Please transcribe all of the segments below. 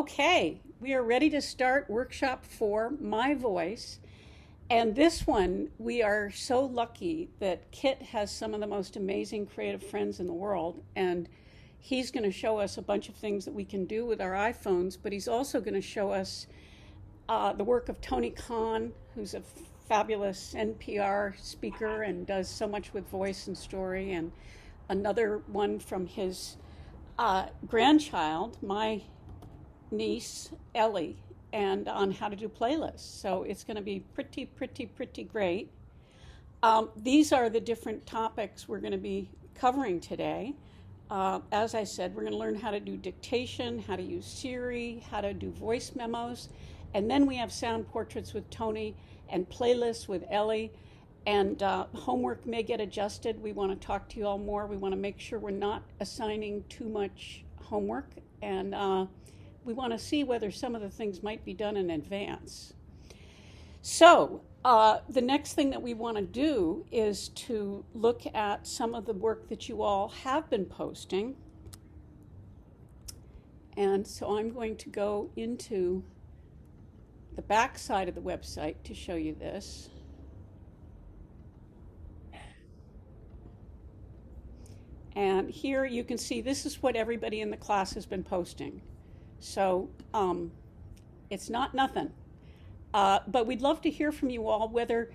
Okay, we are ready to start workshop 4, My Voice. And this one, we are so lucky that Kit has some of the most amazing creative friends in the world. And he's going to show us a bunch of things that we can do with our iPhones, but he's also going to show us the work of Tony Khan, who's a fabulous NPR speaker and does so much with voice and story, and another one from his grandchild, my niece Ellie, and on how to do playlists. So it's going to be pretty great. These are the different topics we're going to be covering today. As I said, we're going to learn how to do dictation, how to use Siri, how to do voice memos, and then we have sound portraits with Tony and playlists with Ellie. And homework may get adjusted. We want to talk to you all more. We want to make sure we're not assigning too much homework, and we want to see whether some of the things might be done in advance. So the next thing that we want to do is to look at some of the work that you all have been posting. And so I'm going to go into the back side of the website to show you this. And here you can see this is what everybody in the class has been posting. So it's not nothing. But we'd love to hear from you all whether,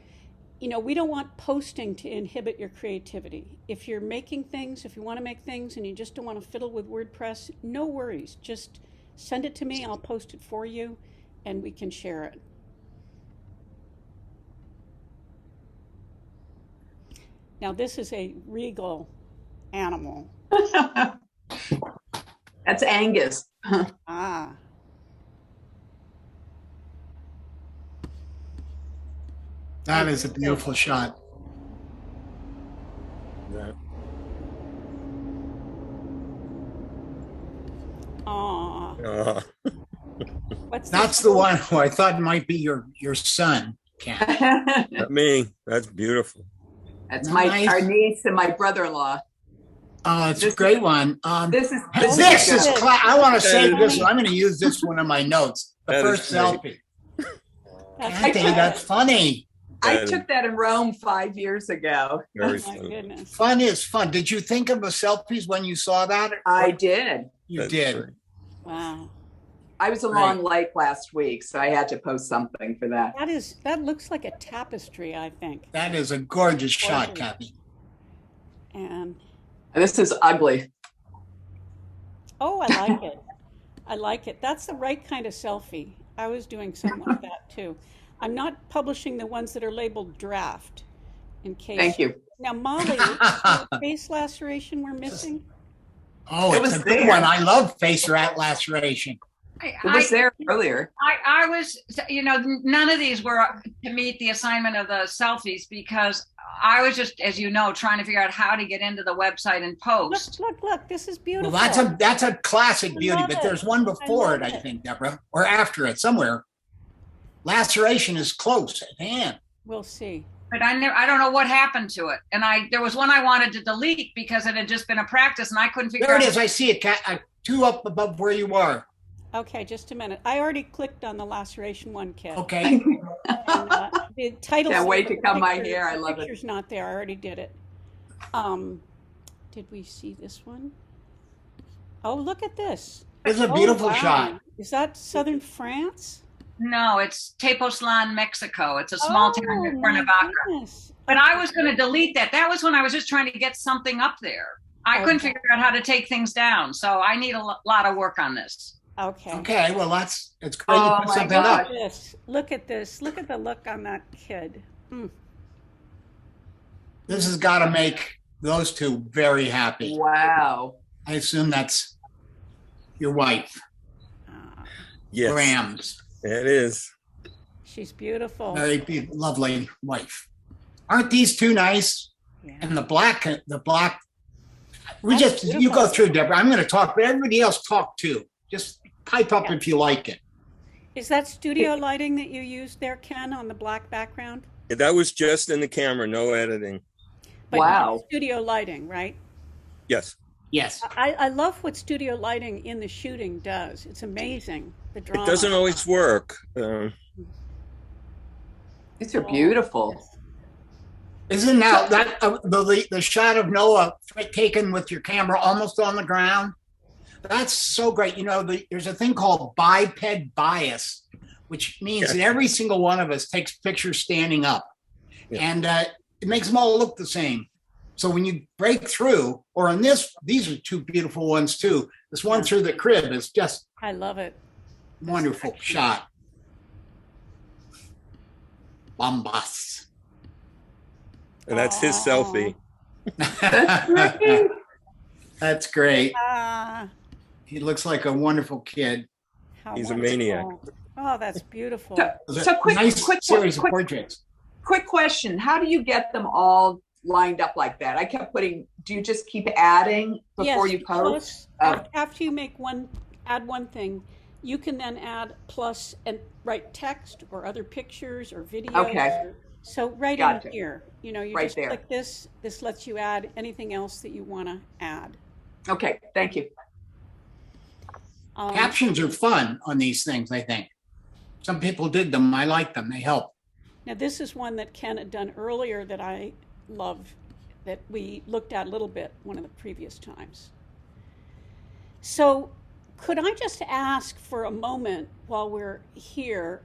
we don't want posting to inhibit your creativity. If you're making things, if you want to make things and you just don't want to fiddle with WordPress, no worries. Just send it to me. I'll post it for you and we can share it. Now this is a regal animal. That's Angus. Ah. That is a beautiful shot. Yeah. Aw. That's the one who I thought might be your son, Ken. Not me. That's beautiful. That's our niece and my brother-in-law. Oh, it's a great one. This is I want to save this one. I'm going to use this one in my notes. The first selfie. Kathy, that's funny. I took that in Rome 5 years ago. Very my goodness. Fun is fun. Did you think of the selfies when you saw that? I did. You did. Great. Wow. I was a long late last week, so I had to post something for that. That looks like a tapestry, I think. That is a gorgeous shot, Kathy. And this is ugly. oh, I like it. I like it. That's the right kind of selfie. I was doing something like that too. I'm not publishing the ones that are labeled draft in case. Thank you. Now, Molly, the face laceration we're missing? Oh, it's a good one. I love face laceration. It was there earlier. I was, none of these were to meet the assignment of the selfies because I was just, as you know, trying to figure out how to get into the website and post. Look, this is beautiful. Well, that's a classic beauty, but there's one before it, I it. think, Deborah, or after it, somewhere. Laceration is close at hand. We'll see. But I don't know what happened to it. And there was one I wanted to delete because it had just been a practice and I couldn't figure out. There it is. I see it, Kat. 2 up above where you are. Okay, just a minute. I already clicked on the laceration one, Kit. Okay. And, the title. Can't wait to cut my hair. I love it. The picture's not there. I already did it. Did we see this one? Oh, look at this. It's a beautiful wow. shot. Is that southern France? No, it's Tepoztlan, Mexico. It's a small town near Cuernavaca. Goodness. But I was going to delete that. That was when I was just trying to get something up there. I couldn't figure out how to take things down. So I need a lot of work on this. Okay. Okay, well, it's great Oh, you put my something God. up. Look at this. Look at the look on that kid. This has got to make those two very happy. Wow. I assume that's your wife, Yes, Graham's. it is. She's beautiful. Very lovely wife. Aren't these two nice? Yeah. And the black. You Beautiful. go through, Deborah. I'm going to talk, but everybody else talk too. Just pipe up if you like it. Is that studio lighting that you used there, Ken, on the black background? That was just in the camera, no editing. But Wow. not studio lighting, right? Yes. Yes. I love what studio lighting in the shooting does. It's amazing. The It drama. doesn't always work. These are beautiful. Yes. Isn't that the shot of Noah taken with your camera almost on the ground? That's so great. You know, there's a thing called biped bias, which means that every single one of us takes pictures standing up, and it makes them all look the same. So when you break through, or in these are two beautiful ones too. This one through the crib is just, I love it. wonderful shot. Bombas. And that's his selfie. That's great. Ah, He looks like a wonderful kid. He's a wonderful. maniac. Oh, that's beautiful. So quick series of portraits. Quick question. How do you get them all lined up like that? I kept do you just keep adding before you post? After you add one thing, you can then add plus and write text or other pictures or videos. Okay. So right Gotcha. in here, you Right just there. click this. This lets you add anything else that you want to add. Okay, thank you. Captions are fun on these things, I think. Some people did them. I like them. They help. Now, this is one that Ken had done earlier that I love, that we looked at a little bit one of the previous times. So could I just ask for a moment while we're here,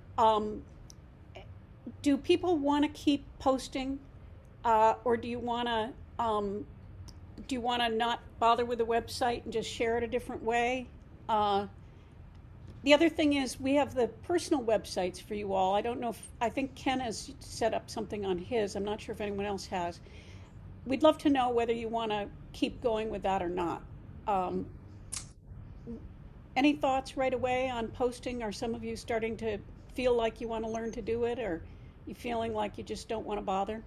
do people want to keep posting, or do you want to not bother with the website and just share it a different way? The other thing is we have the personal websites for you all. I don't know I think Ken has set up something on his. I'm not sure if anyone else has. We'd love to know whether you want to keep going with that or not. Any thoughts right away on posting? Are some of you starting to feel like you want to learn to do it, or you feeling like you just don't want to bother?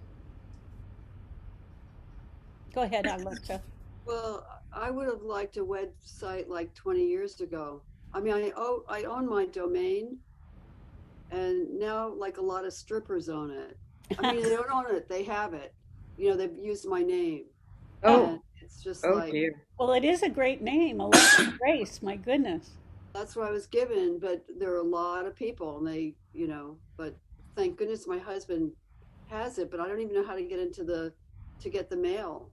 Go ahead, Alexa. Well, I would have liked a website like 20 years ago. I mean, I own my domain, and now like a lot of strippers own it. I mean, they don't own it; they have it. You know, they've used my name. And it's just Dear. Well, it is a great name, Alexa Grace. My goodness. That's what I was given, but there are a lot of people, and they, but thank goodness my husband has it. But I don't even know how to get into to get the mail.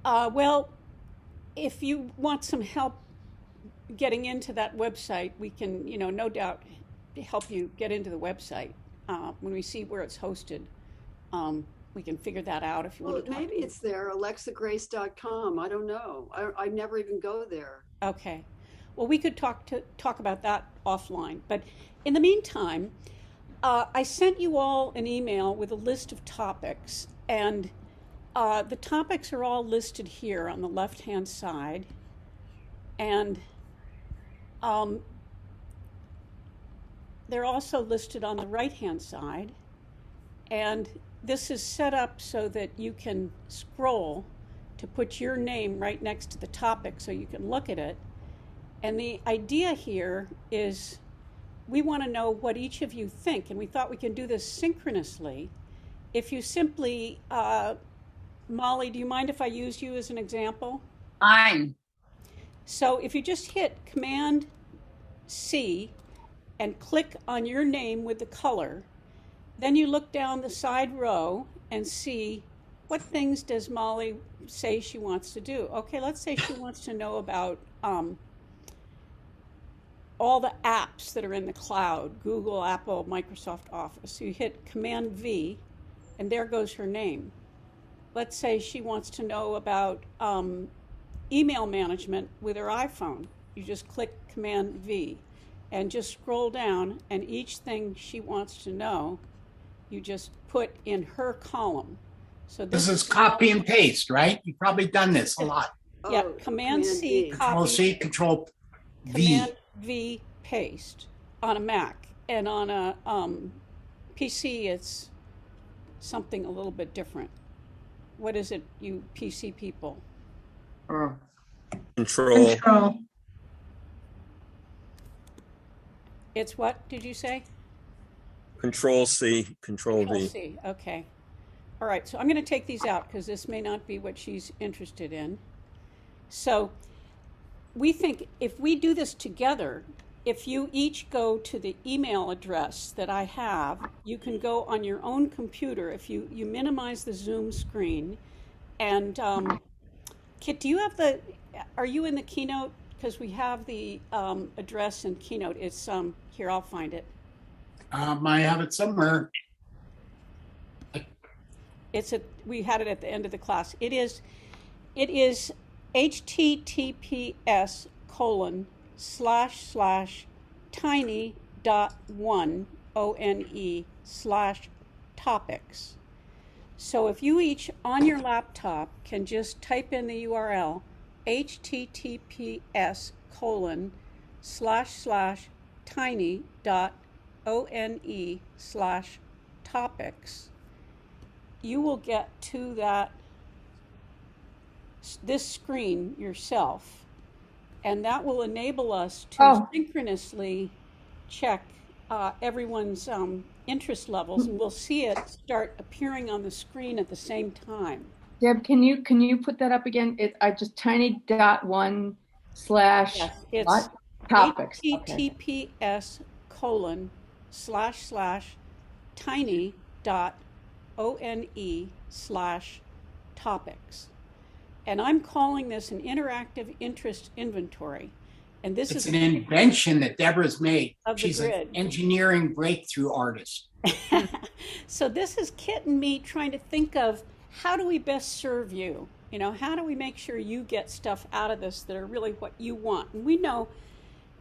Well, if you want some help getting into that website, we can, no doubt help you get into the website. When we see where it's hosted, we can figure that out if you want to talk. Maybe it's there, alexagrace.com. I don't know. I never even go there. Okay. Well, we could talk about that offline. But in the meantime, I sent you all an email with a list of topics, and the topics are all listed here on the left-hand side, and they're also listed on the right-hand side. And this is set up so that you can scroll to put your name right next to the topic so you can look at it. And the idea here is we want to know what each of you think, and we thought we can do this synchronously. If you simply, Molly, do you mind if I use you as an example? Fine. So if you just hit Command C and click on your name with the color, then you look down the side row and see what things does Molly say she wants to do. Okay, let's say she wants to know about all the apps that are in the cloud, Google, Apple, Microsoft Office. So you hit Command V, and there goes her name. Let's say she wants to know about email management with her iPhone. You just click Command V and just scroll down, and each thing she wants to know, you just put in her column. So this is copy and paste, right? You've probably done this a lot. Yeah, Command C, copy. Control C, Control V. Command V, paste on a Mac, and on a PC it's something a little bit different. What is it, you PC people? Control. It's what did you say? Control C, Control V. C. Okay. All right, so I'm going to take these out because this may not be what she's interested in. So we think if we do this together, if you each go to the email address that I have, you can go on your own computer. If you minimize the Zoom screen, and Kit, do you have are you in the Keynote? Because we have the address in Keynote. It's here, I'll find it. I have it somewhere. We had it at the end of the class. It is https://tiny.1one/topics. So if you each on your laptop can just type in the URL https://tiny.one/topics, you will get to this screen yourself, and that will enable us to synchronously check everyone's interest levels, and we'll see it start appearing on the screen at the same time. Deb, can you put that up again? I just tiny.1/ Yes, it's what? Topics. https://tiny.one/topics. And I'm calling this an interactive interest inventory. And this It's is an invention that Deborah's made. Of the She's an grid. engineering breakthrough artist. So this is Kit and me trying to think of how do we best serve you? You know, how do we make sure you get stuff out of this that are really what you want? And we know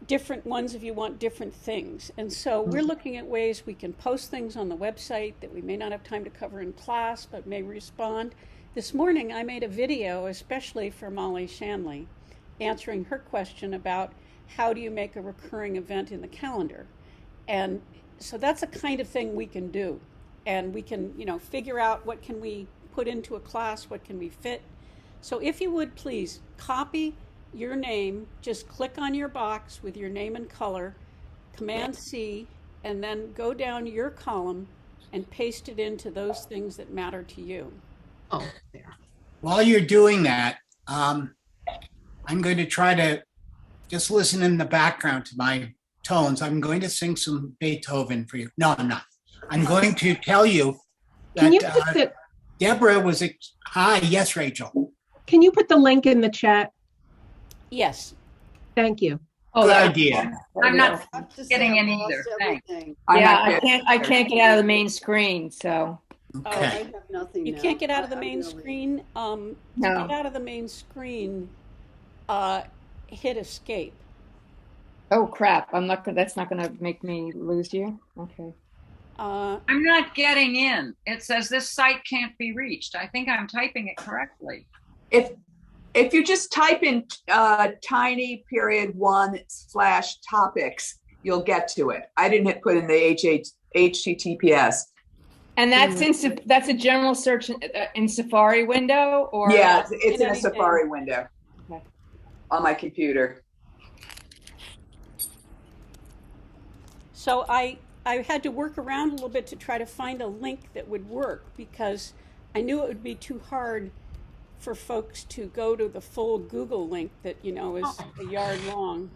different ones of you want different things. And so we're looking at ways we can post things on the website that we may not have time to cover in class, but may respond. This morning I made a video especially for Molly Shanley, answering her question about how do you make a recurring event in the calendar. And so that's the kind of thing we can do. And we can, figure out what can we put into a class, what can we fit. So if you would please copy your name, just click on your box with your name and color, Command C, and then go down your column and paste it into those things that matter to you. Oh, there. While you're doing that, I'm going to try to just listen in the background to my tones. I'm going to sing some Beethoven for you. No, I'm not. I'm going to tell you that Deborah was, hi, yes, Rachel. Can you put the link in the chat? Yes. Thank you. Good idea. I'm not I have to say getting I've in lost either. Thanks. everything. I can't get out of the main screen, so. I Okay. have nothing You now. can't get out of the I'm main really- screen. To No. get out of the main screen, hit escape. Oh crap! That's not gonna make me lose you. Okay. I'm not getting in. It says this site can't be reached. I think I'm typing it correctly. If you just type in tiny.1/topics, you'll get to it. I didn't put in the HTTPS. And that's a general search in Safari window, or Yeah, it's in a anything. Safari window Okay. on my computer. So I had to work around a little bit to try to find a link that would work, because I knew it would be too hard for folks to go to the full Google link that, is a yard long.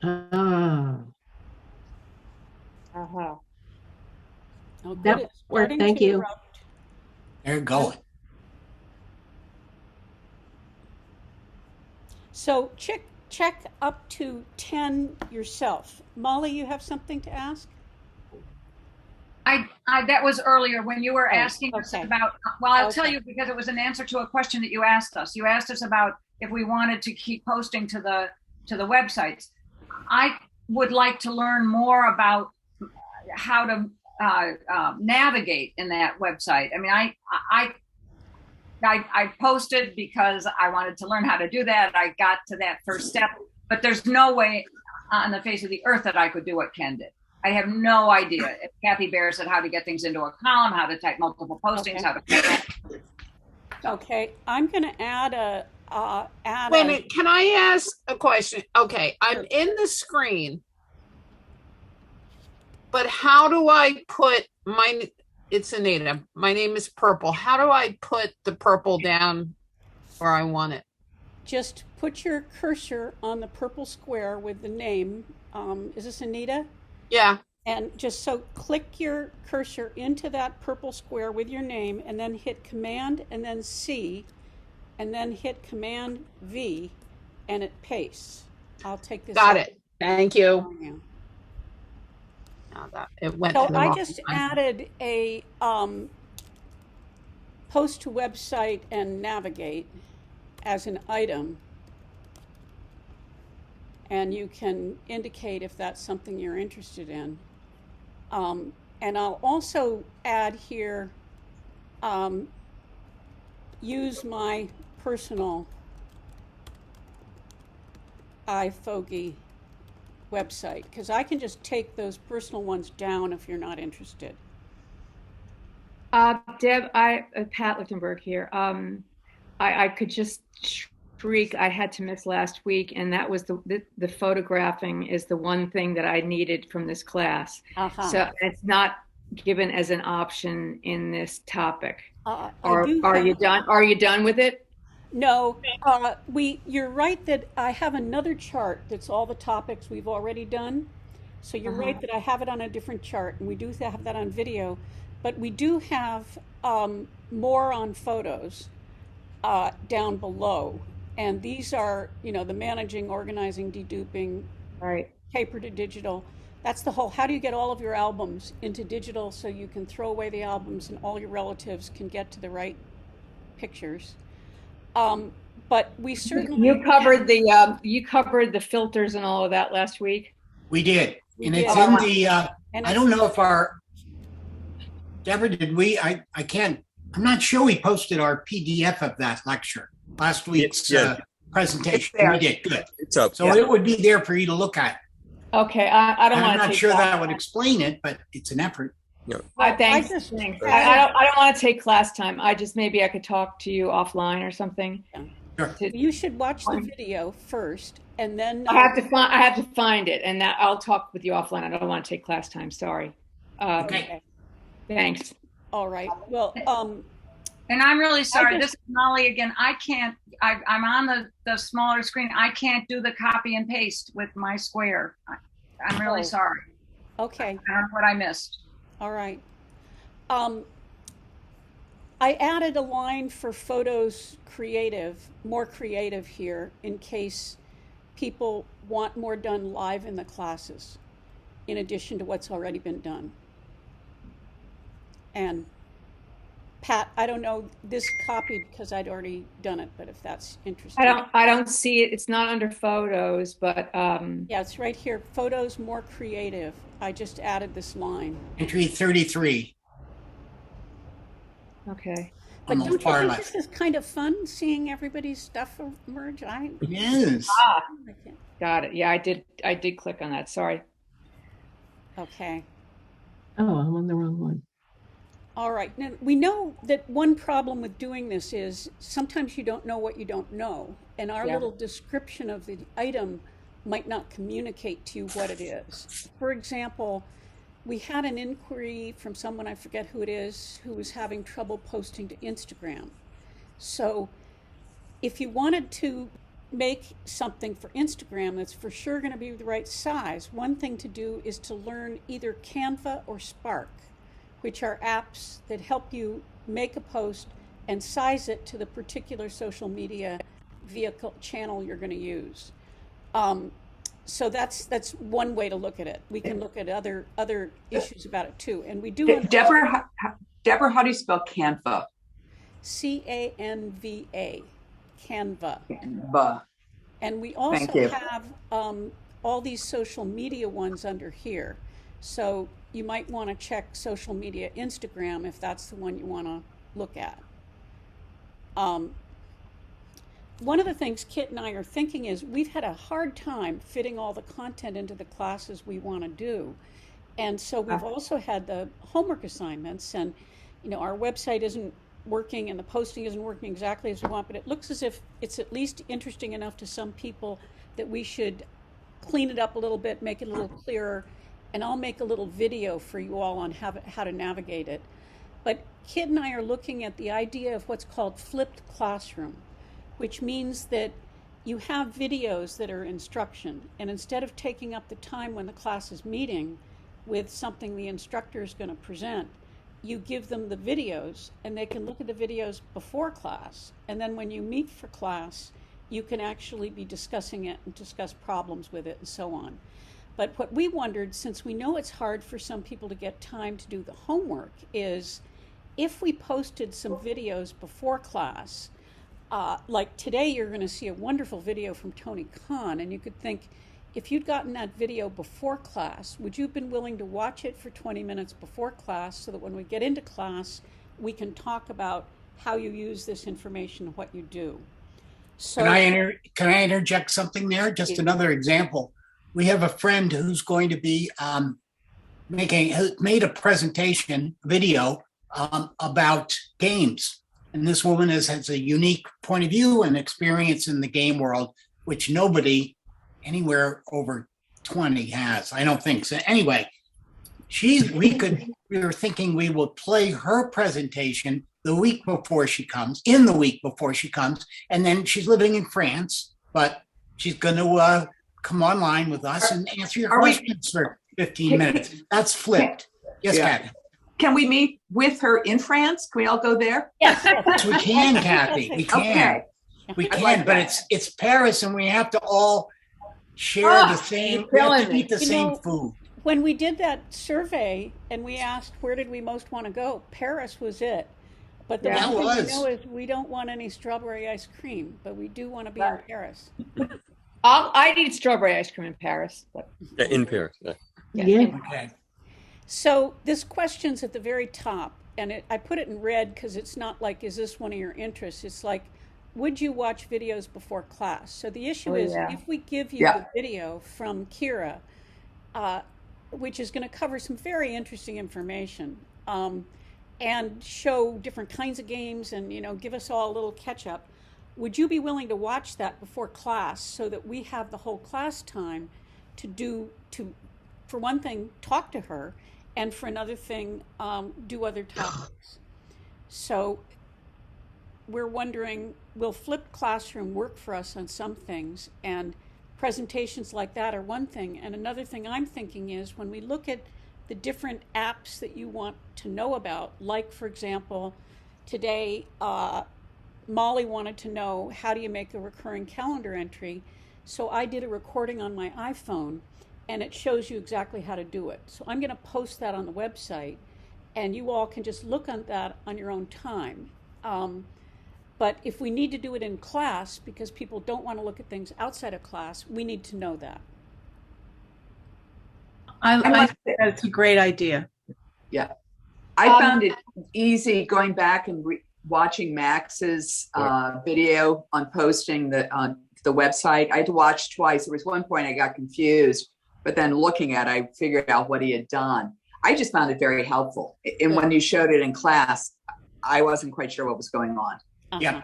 Ah, Uh-huh. Oh, good. That It's worked. starting Thank to you. erupt. They're going. So check up to 10 yourself. Molly, you have something to ask? I that was earlier when you were asking us okay. about, well, I'll tell Okay. you, because it was an answer to a question that you asked us. You asked us about if we wanted to keep posting to the websites. I would like to learn more about how to navigate in that website. I mean, I posted because I wanted to learn how to do that. I got to that first step, but there's no way on the face of the earth that I could do what Ken did. I have no idea. If Kathy Bear said how to get things into a column, how to type multiple postings, Okay. how to. Okay, I'm going to add a Wait a minute, can I ask a question? Okay, I'm Sure. in the screen, but how do I put it's Anita. My name is Purple. How do I put the purple down where I want it? Just put your cursor on the purple square with the name. Is this Anita? Yeah, And just so click your cursor into that purple square with your name and then hit Command and then C and then hit Command V and it pastes. I'll take this got out it. Thank you. for you. Now that it went So to the I wrong just one. added a post to website and navigate as an item. And you can indicate if that's something you're interested in. And I'll also add here, use my personal iFogey website, because I can just take those personal ones down if you're not interested. Deb, Pat Lichtenberg here. I could just shriek. I had to miss last week, and that was the photographing is the one thing that I needed from this class. So it's not given as an option in this topic. Are you done? Are you done with it? No, you're right that I have another chart that's all the topics we've already done. So you're right that I have it on a different chart, and we do have that on video, but we do have more on photos down below. And these are, the managing, organizing, deduping, Right. paper to digital. That's the whole, how do you get all of your albums into digital so you can throw away the albums and all your relatives can get to the right pictures. But we certainly You covered the filters and all of that last week. We did. We And did. it's in the, And I don't know if Deborah, did we, I can't, I'm not sure we posted our PDF of that lecture, last week's Yeah. presentation. there. We did, good. It's up. So it would be there for you to look at. Okay, I don't want I'm to not take sure class that would time. explain it, but it's an effort. Thanks. I just- Thanks. I don't want to take class time. Maybe I could talk to you offline or something. Sure. You should watch the video first, and then I have to find it, and that I'll talk with you offline. I don't want to take class time. Sorry. Okay. Thanks. All right. Well, And I'm really sorry. just- This is Molly again. I'm on the smaller screen. I can't do the copy and paste with my square. I'm really Oh. sorry. okay. I don't know what I missed. All right. I added a line for photos more creative here in case people want more done live in the classes, in addition to what's already been done. And Pat, I don't know this copied because I'd already done it, but if that's interesting. I don't see it. It's not under photos, but Yeah, it's right here. Photos more creative. I just added this line. Entry 33 okay. But on don't the you far think left. this is kind of fun, seeing everybody's stuff emerge? I Yes. can't. Got it. Yeah, I did click on that. Sorry. Okay. Oh, I'm on the wrong one. All right. Now, we know that one problem with doing this is sometimes you don't know what you don't know. And our Yeah. little description of the item might not communicate to you what it is. For example, we had an inquiry from someone, I forget who it is, who was having trouble posting to Instagram. So if you wanted to make something for Instagram that's for sure going to be the right size, one thing to do is to learn either Canva or Spark, which are apps that help you make a post and size it to the particular social media vehicle channel you're going to use. So that's one way to look at it. We can look at other issues about it too, and we do. Deborah, how do you spell Canva? Canva, Canva. Canva. And we also Thank you. have all these social media ones under here. So you might want to check social media Instagram if that's the one you want to look at. One of the things Kit and I are thinking is we've had a hard time fitting all the content into the classes we want to do. And so we've also had the homework assignments, and our website isn't working and the posting isn't working exactly as we want, but it looks as if it's at least interesting enough to some people that we should clean it up a little bit, make it a little clearer, and I'll make a little video for you all on how to navigate it. But Kit and I are looking at the idea of what's called flipped classroom, which means that you have videos that are instruction, and instead of taking up the time when the class is meeting with something the instructor is going to present, you give them the videos, and they can look at the videos before class, and then when you meet for class, you can actually be discussing it and discuss problems with it and so on. But what we wondered, since we know it's hard for some people to get time to do the homework, is if we posted some videos before class, like today you're going to see a wonderful video from Tony Khan, and you could think, if you'd gotten that video before class, would you have been willing to watch it for 20 minutes before class so that when we get into class, we can talk about how you use this information and what you do? So, can I interject something there? Just another example. We have a friend who's going to be made a presentation video about games. And this woman has a unique point of view and experience in the game world, which nobody anywhere over 20 has. I don't think so. Anyway, we were thinking we would play her presentation the week before she comes, and then she's living in France, but she's going to come online with us and answer your questions for 15 minutes. That's flipped. Yes, Kathy. Can we meet with her in France? Can we all go there? yes, We can, Kathy. We can. Okay. We I can, like but that. it's Paris, and we have to all share the same. We have to eat the same food. when we did that survey and we asked where did we most want to go, Paris was it. But the Yeah, one it thing we was. know is we don't want any strawberry ice cream, but we do want to be in Paris. I'd eat strawberry ice cream in Paris. But Yeah, in Paris. Yeah. Yeah. Okay. So this question's at the very top, and I put it in red because it's not like, is this one of your interests? It's like, would you watch videos before class? So the issue is, yeah. if we give you Yeah. the video from Kira, which is going to cover some very interesting information, and show different kinds of games and, give us all a little catch up, would you be willing to watch that before class so that we have the whole class time to for one thing, talk to her, and for another thing, do other topics? So we're wondering, will flipped classroom work for us on some things? And presentations like that are one thing. And another thing I'm thinking is, when we look at the different apps that you want to know about, like, for example, today, Molly wanted to know, how do you make a recurring calendar entry? So I did a recording on my iPhone, and it shows you exactly how to do it. So I'm going to post that on the website, and you all can just look at that on your own time. But if we need to do it in class, because people don't want to look at things outside of class, we need to know that. I think that's a great idea. Yeah. I found it easy going back and watching Max's video on posting on the website. I had to watch twice. There was one point I got confused, but then looking at it, I figured out what he had done. I just found it very helpful. And when you showed it in class, I wasn't quite sure what was going on. Uh-huh.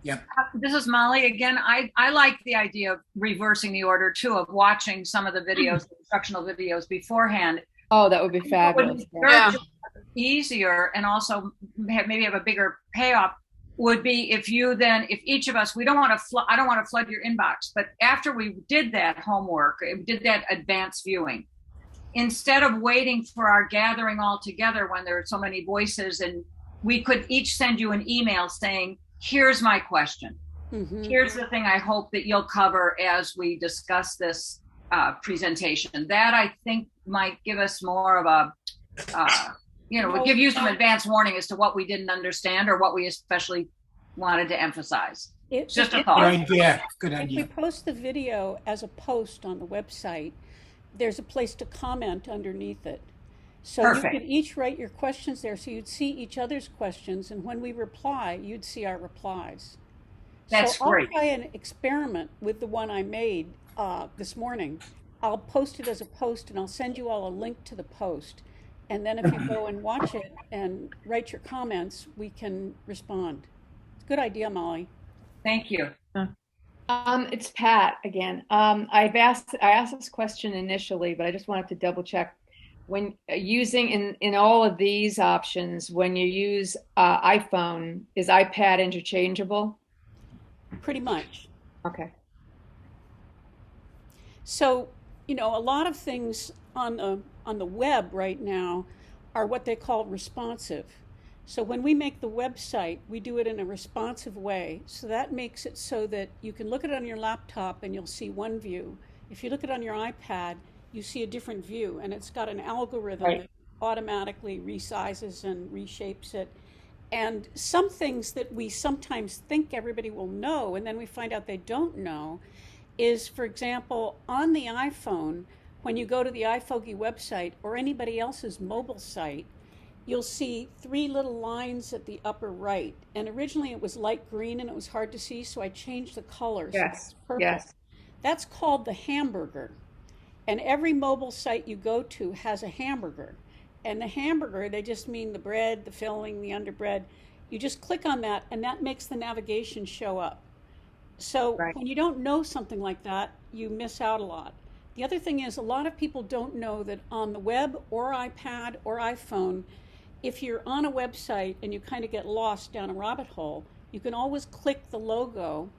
Yep. This is Molly again. I like the idea of reversing the order too, of watching some of the videos, instructional videos beforehand. oh, that would be fabulous. What would be easier and also maybe have a bigger payoff would be if each of us, I don't want to flood your inbox, but after we did that homework, did that advanced viewing, instead of waiting for our gathering all together when there are so many voices, and we could each send you an email saying, here's my question. Mm-hmm. Here's the thing I hope that you'll cover as we discuss this presentation. That I think might give us more of a, give you some advance warning as to what we didn't understand or what we especially wanted to emphasize. Just a thought. Good idea. Good If we idea. post the video as a post on the website, there's a place to comment underneath it. So Perfect. you could each write your questions there, so you'd see each other's questions, and when we reply, you'd see our replies. That's so great. I'll try an experiment with the one I made this morning. I'll post it as a post, and I'll send you all a link to the post. And then if you go and watch it and write your comments, we can respond. Good idea, Molly. Thank you. It's Pat again. I asked this question initially, but I just wanted to double check. When using in all of these options, when you use iPhone, is iPad interchangeable? Pretty much. Okay. So, a lot of things on the web right now are what they call responsive. So when we make the website, we do it in a responsive way. So that makes it so that you can look at it on your laptop and you'll see one view. If you look at it on your iPad, you see a different view, and it's got an algorithm that automatically resizes and reshapes it. And some things that we sometimes think everybody will know, and then we find out they don't know, is, for example, on the iPhone, when you go to the iFogey website or anybody else's mobile site, you'll see 3 little lines at the upper right. And originally it was light green and it was hard to see, so I changed the color. Yes. So it's purple. Yes. That's called the hamburger. And every mobile site you go to has a hamburger. And the hamburger, they just mean the bread, the filling, the underbread. You just click on that and that makes the navigation show up. So when you don't know something like that, you miss out a lot. The other thing is, a lot of people don't know that on the web or iPad or iPhone, if you're on a website and you kind of get lost down a rabbit hole, you can always click the logo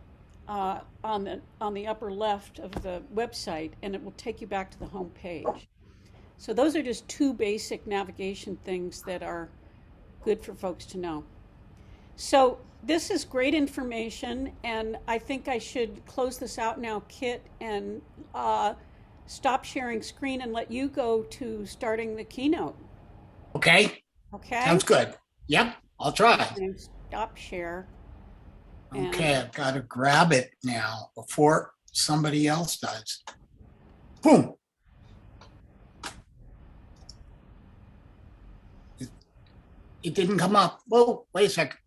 on the upper left of the website, and it will take you back to the home page. So those are just 2 basic navigation things that are good for folks to know. So this is great information, and I think I should close this out now, Kit, and stop sharing screen and let you go to starting the keynote. Okay. Okay. Sounds good. Yep, I'll try. And stop share. Okay, I've got to grab it now before somebody else does. Boom. It didn't come up. Whoa, wait a second.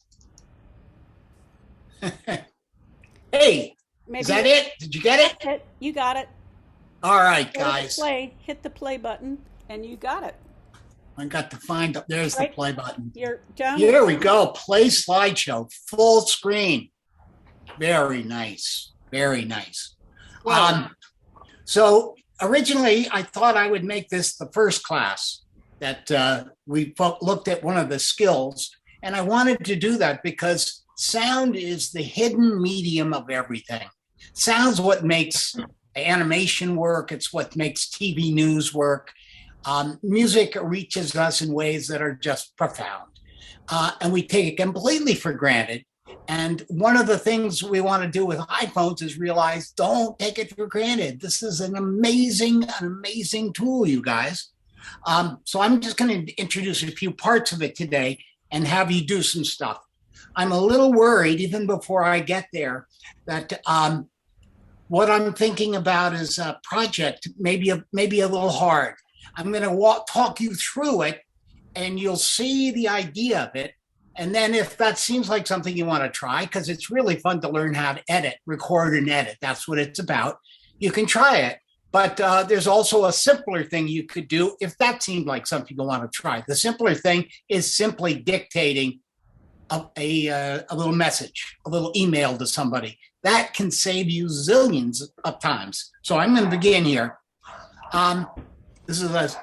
Hey, is that it? Did you get it? You got it. All right, guys. Hit the play button, and you got it. I got to find, there's the play button. You're down. Here we go. Play slideshow, full screen. Very nice. Very nice. So originally I thought I would make this the first class that we looked at one of the skills. And I wanted to do that because sound is the hidden medium of everything. Sound's what makes animation work. It's what makes TV news work. Music reaches us in ways that are just profound. And we take it completely for granted. And one of the things we want to do with iPhones is realize, don't take it for granted. This is an amazing tool, you guys. So I'm just going to introduce a few parts of it today and have you do some stuff. I'm a little worried, even before I get there, that what I'm thinking about is a project, maybe a little hard. I'm going to talk you through it, and you'll see the idea of it. And then if that seems like something you want to try, because it's really fun to learn how to edit, record and edit, that's what it's about, you can try it. But there's also a simpler thing you could do if that seemed like something you want to try. The simpler thing is simply dictating a little message, a little email to somebody. That can save you zillions of times. So I'm going to begin here. This is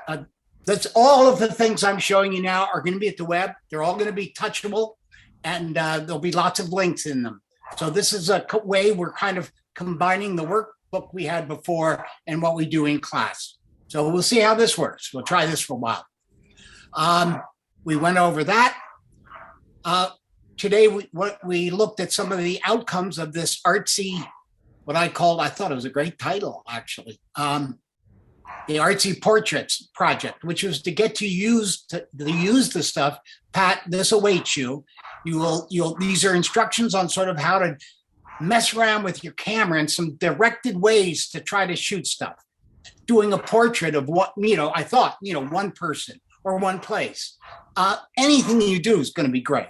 that's all of the things I'm showing you now are going to be at the web. They're all going to be touchable, and there'll be lots of links in them. So this is a way we're kind of combining the workbook we had before and what we do in class. So we'll see how this works. We'll try this for a while. We went over that. Today, we looked at some of the outcomes of this artsy, I thought it was a great title, actually. The Artsy Portraits Project, which was to get you use the stuff. Pat, this awaits you. These are instructions on sort of how to mess around with your camera and some directed ways to try to shoot stuff. Doing a portrait of what, I thought, one person or one place. Anything you do is going to be great.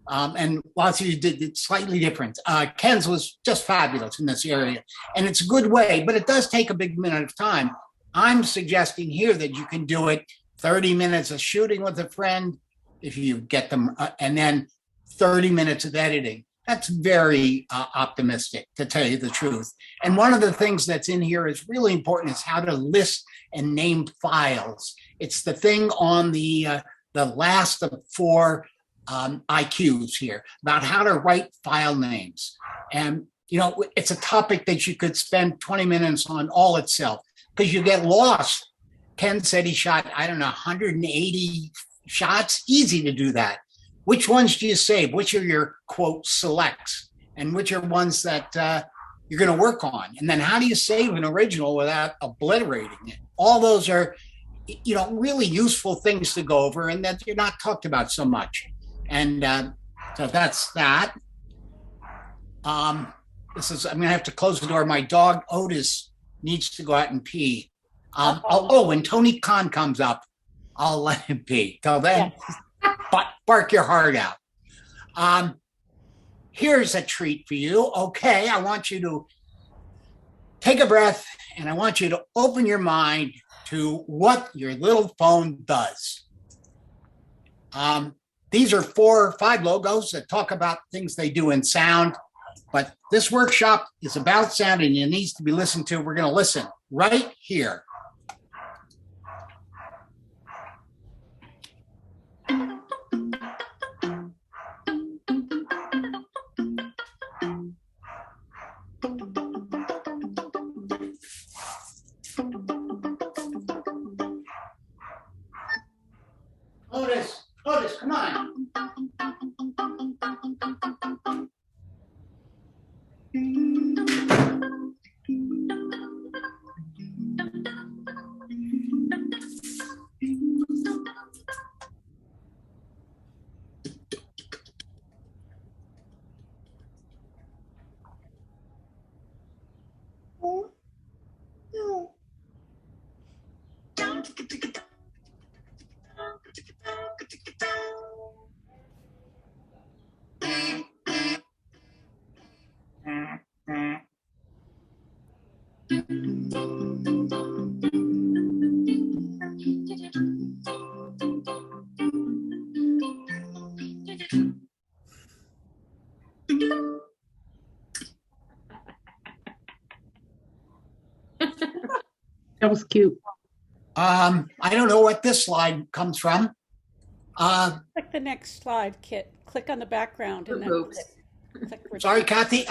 And lots of you did it slightly different. Ken's was just fabulous in this area. And it's a good way, but it does take a big minute of time. I'm suggesting here that you can do it 30 minutes of shooting with a friend, if you get them, and then 30 minutes of editing. That's very optimistic, to tell you the truth. And one of the things that's in here is really important is how to list and name files. It's the thing on the last of 4 IQs here about how to write file names. And, you know, it's a topic that you could spend 20 minutes on all itself because you get lost. Ken said he shot, I don't know, 180 shots. Easy to do that. Which ones do you save? Which are your, quote, selects? And which are ones that you're going to work on? And then how do you save an original without obliterating it? All those are, you know, really useful things to go over and that you're not talked about so much. And so that's that. I'm going to have to close the door. My dog, Otis, needs to go out and pee. When Tony Khan comes up, I'll let him pee. Till then, bark your heart out. Here's a treat for you. Okay, I want you to take a breath and I want you to open your mind to what your little phone does. These are 4 or 5 logos that talk about things they do in sound, but this workshop is about sound and it needs to be listened to. We're going to listen right here. Otis, come on. That was cute. I don't know what this slide comes from. Click the next slide, Kit. Click on the background and then Oops. click Sorry, Kathy.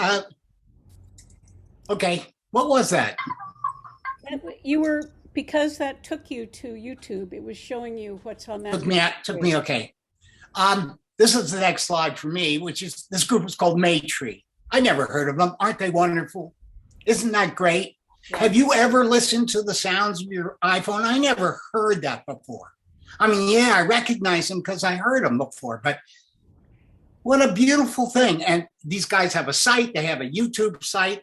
Okay, what was that? You were, because that took you to YouTube, it was showing you what's on that. Took me, okay. This is the next slide for me, which is, this group is called Maytree. I never heard of them. Aren't they wonderful? Isn't that great? Yeah. Have you ever listened to the sounds of your iPhone? I never heard that before. I mean, yeah, I recognize them because I heard them before, but what a beautiful thing. And these guys have a site. They have a YouTube site.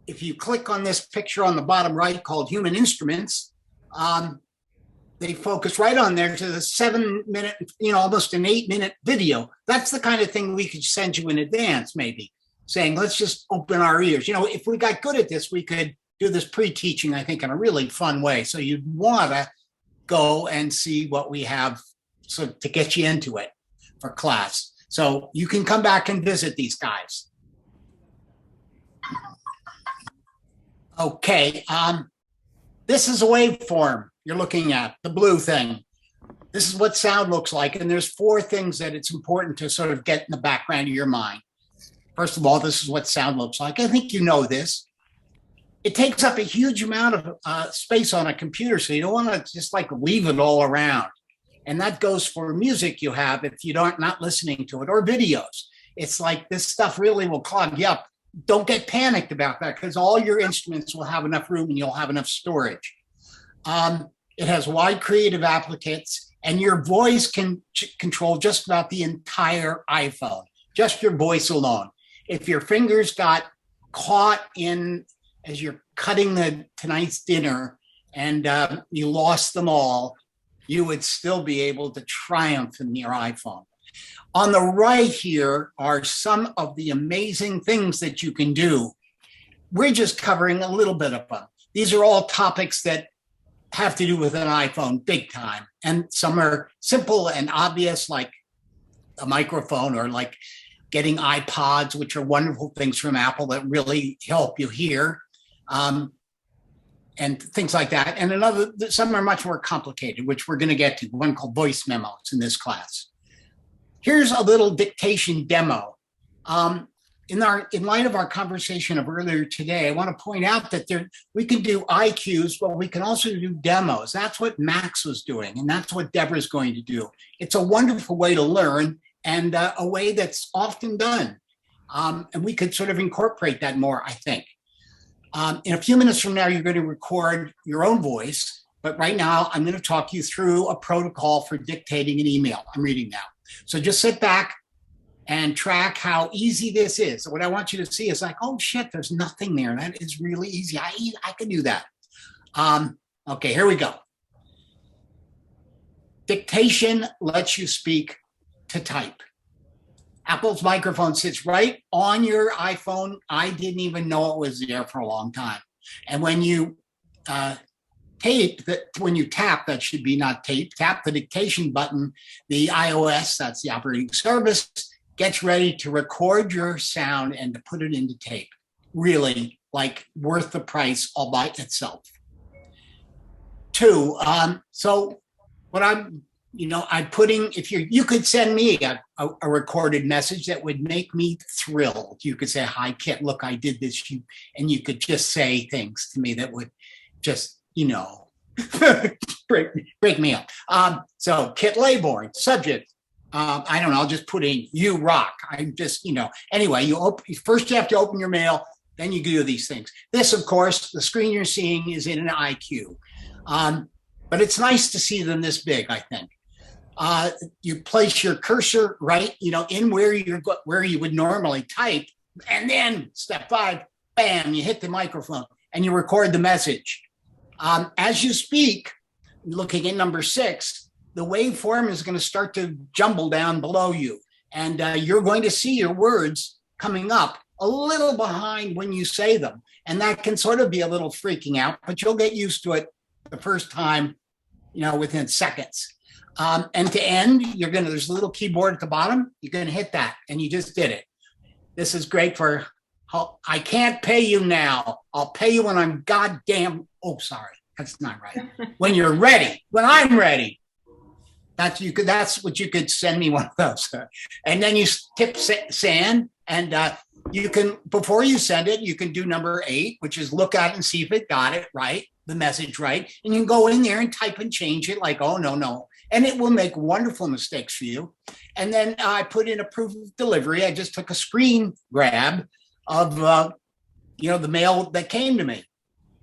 If you click on this picture on the bottom right called Human Instruments, they focus right on there to the 7-minute, almost an 8-minute video. That's the kind of thing we could send you in advance, maybe, saying, let's just open our ears. If we got good at this, we could do this pre-teaching, I think, in a really fun way. So you'd want to go and see what we have so to get you into it for class. So you can come back and visit these guys. Okay, this is a waveform you're looking at, the blue thing. This is what sound looks like, and there's 4 things that it's important to sort of get in the background of your mind. First of all, this is what sound looks like. I think you know this. It takes up a huge amount of space on a computer, so you don't want to just leave it all around. And that goes for music you have if you don't not listening to it, or videos. It's like this stuff really will clog you up. Don't get panicked about that because all your instruments will have enough room and you'll have enough storage. It has wide creative applicates, and your voice can control just about the entire iPhone, just your voice alone. If your fingers got caught in as you're cutting tonight's dinner and you lost them all, you would still be able to triumph in your iPhone. On the right here are some of the amazing things that you can do. We're just covering a little bit of them. These are all topics that have to do with an iPhone big time. And some are simple and obvious, like a microphone, or like getting iPods, which are wonderful things from Apple that really help you hear, and things like that. And some are much more complicated, which we're going to get to, one called voice memos in this class. Here's a little dictation demo. In light of our conversation of earlier today, I want to point out that we can do IQs, but we can also do demos. That's what Max was doing, and that's what Deborah's going to do. It's a wonderful way to learn, and a way that's often done. And we could sort of incorporate that more, I think. In a few minutes from now, you're going to record your own voice, but right now I'm going to talk you through a protocol for dictating an email. I'm reading now. So just sit back and track how easy this is. So what I want you to see is like, oh shit, there's nothing there. That is really easy. I can do that. Okay, here we go. Dictation lets you speak to type. Apple's microphone sits right on your iPhone. I didn't even know it was there for a long time. And when you tap, that should be not tape, tap the dictation button, the iOS, that's the operating service, gets ready to record your sound and to put it into tape. Really, like, worth the price all by itself. Two, so what I'm putting, if you could send me a recorded message that would make me thrilled. You could say, hi, Kit, look, I did this. And you could just say things to me that would just, break me up. So Kit Laybourne, subject. I don't know, I'll just put in, you rock. I'm just, anyway, first you have to open your mail, then you do these things. This, of course, the screen you're seeing is in an IQ. But it's nice to see them this big, I think. You place your cursor right, in where you would normally type, and then step 5, bam, you hit the microphone and you record the message. As you speak, looking at number 6, the waveform is going to start to jumble down below you, and you're going to see your words coming up a little behind when you say them, and that can sort of be a little freaking out, but you'll get used to it the first time, within seconds. And to end, there's a little keyboard at the bottom. You're going to hit that, and you just did it. This is great for, I can't pay you now. I'll pay you when I'm goddamn, oh, sorry, that's not right. When you're ready, when I'm ready. That's what you could send me one of those. And then you tip send, and you can, before you send it, you can do number 8, which is look at it and see if it got it right, the message right. And you can go in there and type and change it like, oh, no. And it will make wonderful mistakes for you. And then I put in a proof of delivery. I just took a screen grab of, the mail that came to me.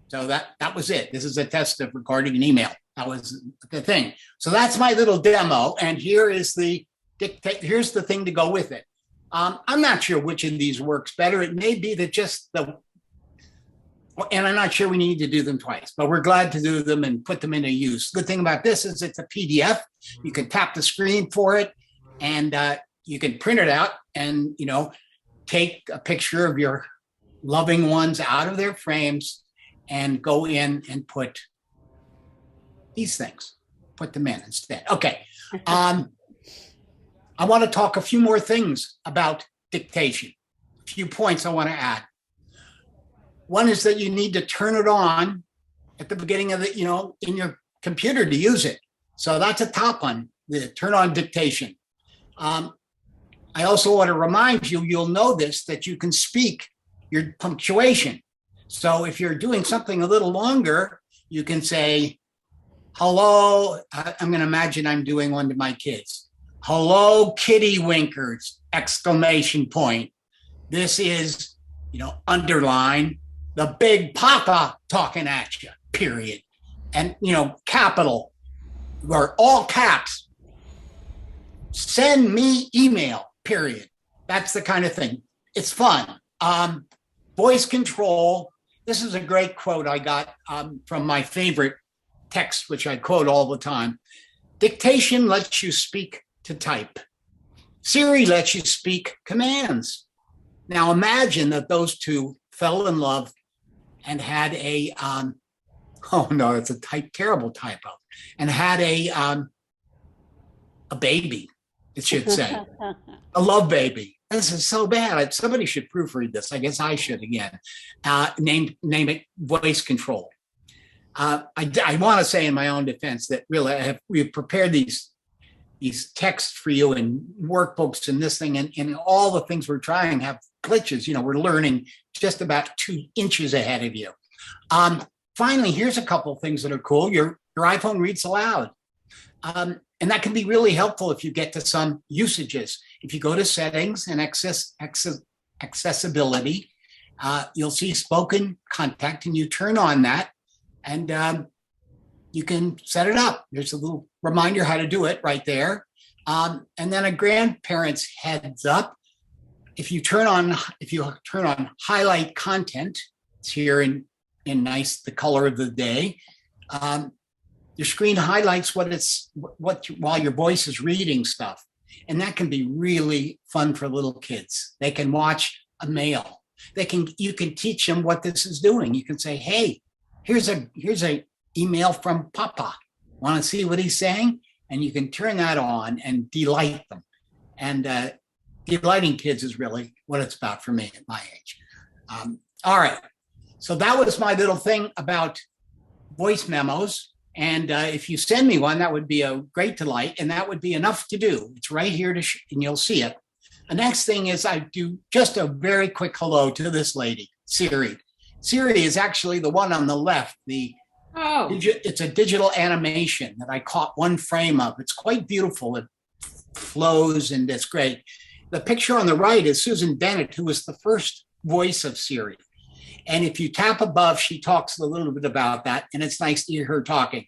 So that was it. This is a test of recording an email. That was the thing. So that's my little demo. And here's the thing to go with it. I'm not sure which of these works better. It may be that and I'm not sure we need to do them twice, but we're glad to do them and put them into use. Good thing about this is it's a PDF. You can tap the screen for it, and you can print it out and, take a picture of your loving ones out of their frames and go in and put these things, put them in instead. Okay. I want to talk a few more things about dictation. A few points I want to add. One is that you need to turn it on at the beginning of the, in your computer to use it. So that's a top one, the turn on dictation. I also want to remind you, you'll know this, that you can speak your punctuation. So if you're doing something a little longer, you can say, hello, I'm going to imagine I'm doing one to my kids. Hello, kitty winkers, exclamation point. This is, underline, the big papa talking at you, period. And, capital, or all caps. Send me email, period. That's the kind of thing. It's fun. Voice control. This is a great quote I got from my favorite text, which I quote all the time. Dictation lets you speak to type. Siri lets you speak commands. Now imagine that those two fell in love and had a Oh no, it's a terrible typo, and had a baby, it should say, a love baby. This is so bad. Somebody should proofread this. I guess I should again. Name it voice control. I want to say in my own defense that really we've prepared these texts for you and workbooks and this thing, and all the things we're trying have glitches. You know, we're learning just about 2 inches ahead of you. Finally, here's a couple of things that are cool. Your iPhone reads aloud. And that can be really helpful if you get to some usages. If you go to settings and accessibility, you'll see spoken contact, and you turn on that, and you can set it up. There's a little reminder how to do it right there. And then a grandparent's heads up. If you turn on highlight content, it's here in nice, the color of the day. Your screen highlights while your voice is reading stuff. And that can be really fun for little kids. They can watch a mail. You can teach them what this is doing. You can say, hey, here's a email from Papa. Want to see what he's saying? And you can turn that on and delight them. And delighting kids is really what it's about for me at my age. All right. So that was my little thing about voice memos. And if you send me one, that would be a great delight. And that would be enough to do. It's right here and you'll see it. The next thing is I do just a very quick hello to this lady, Siri. Siri is actually the one on the left. It's a digital animation that I caught one frame of. It's quite beautiful. It flows and it's great. The picture on the right is Susan Bennett, who was the first voice of Siri. And if you tap above, she talks a little bit about that, and it's nice to hear her talking.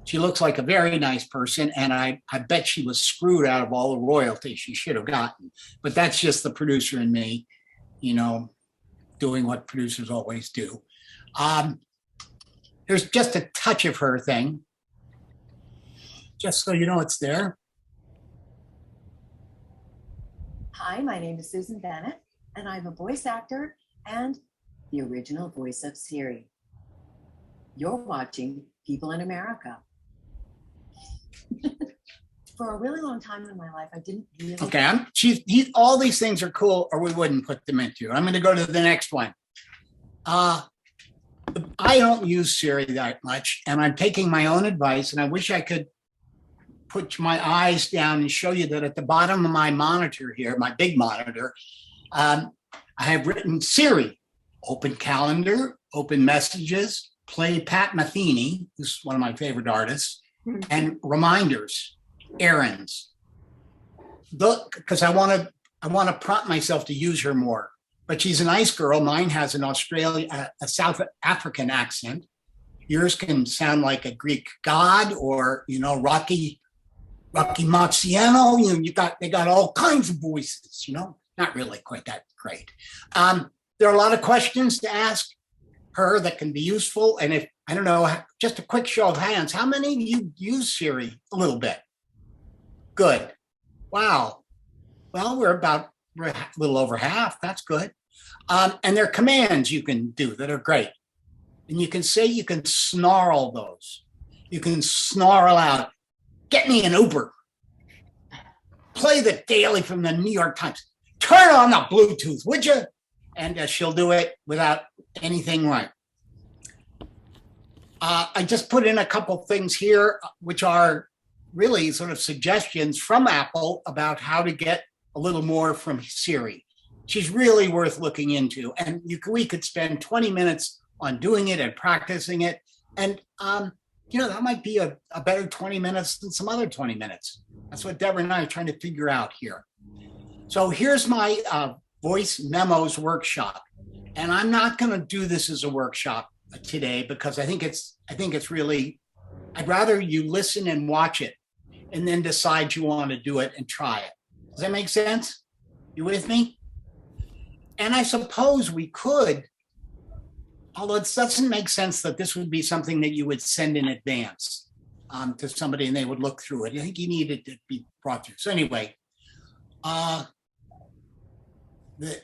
She looks like a very nice person, and I bet she was screwed out of all the royalties she should have gotten. But that's just the producer in me, doing what producers always do. There's just a touch of her thing, just so you know it's there. Hi, my name is Susan Bennett, and I'm a voice actor and the original voice of Siri. You're watching People in America. For a really long time in my life, I didn't really. Okay, all these things are cool, or we wouldn't put them into. I'm going to go to the next one. I don't use Siri that much, and I'm taking my own advice, and I wish I could put my eyes down and show you that at the bottom of my monitor here, my big monitor, I have written Siri. Open calendar, open messages, play Pat Metheny, who's one of my favorite artists, and reminders, errands. Because I want to prompt myself to use her more. But she's a nice girl. Mine has a South African accent. Yours can sound like a Greek god, or Rocky Marciano. They got all kinds of voices. Not really quite that great. There are a lot of questions to ask her that can be useful. And if, I don't know, just a quick show of hands, how many of you use Siri a little bit? Good. Wow. Well, we're a little over half. That's good. And there are commands you can do that are great. And you can snarl those. You can snarl out, get me an Uber. Play the Daily from the New York Times. Turn on the Bluetooth, would you? And she'll do it without anything right. I just put in a couple things here, which are really sort of suggestions from Apple about how to get a little more from Siri. She's really worth looking into. And we could spend 20 minutes on doing it and practicing it. And, that might be a better 20 minutes than some other 20 minutes. That's what Deborah and I are trying to figure out here. So here's my voice memos workshop. And I'm not going to do this as a workshop today because I think it's really, I'd rather you listen and watch it and then decide you want to do it and try it. Does that make sense? You with me? And I suppose we could, although it doesn't make sense that this would be something that you would send in advance to somebody and they would look through it. I think you need it to be brought through. So anyway,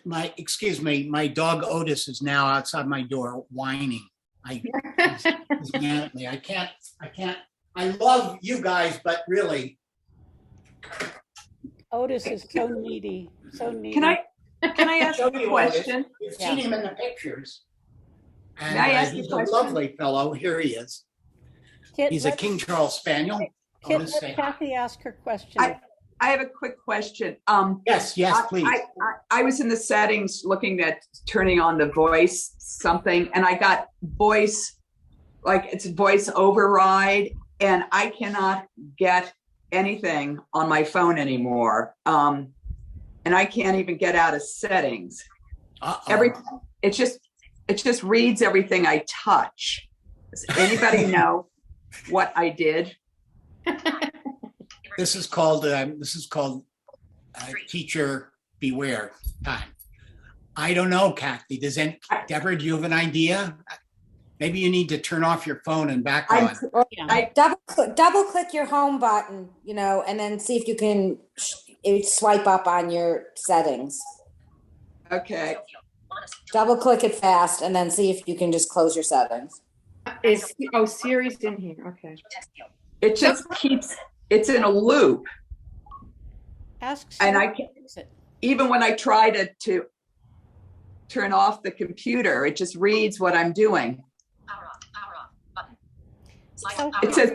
my dog Otis is now outside my door whining. He's mad at me. I can't. I love you guys, but really, Otis is so needy, so needy. Can I ask show a you question? You've seen him in the pictures. And May I ask he's a question? a lovely fellow. Here he is. Kit, He's a let- King Charles Spaniel. Kit, Otis, say let hi. Kathy ask her question. I have a quick question. Yes, please. I was in the settings looking at turning on the voice something, and I got voice, like it's voice override, and I cannot get anything on my phone anymore. And I can't even get out of settings. It just reads everything I touch. Does anybody know what I did? This is called teacher beware time. I don't know, Kathy. Deborah, do you have an idea? Maybe you need to turn off your phone and back on. Double click your home button, and then see if you can swipe up on your settings. Okay. Double click it fast and then see if you can just close your settings. Siri's in here. Okay. It just it's in a loop. Ask And Siri I can't, to fix it. even when I try to turn off the computer, it just reads what I'm doing. It says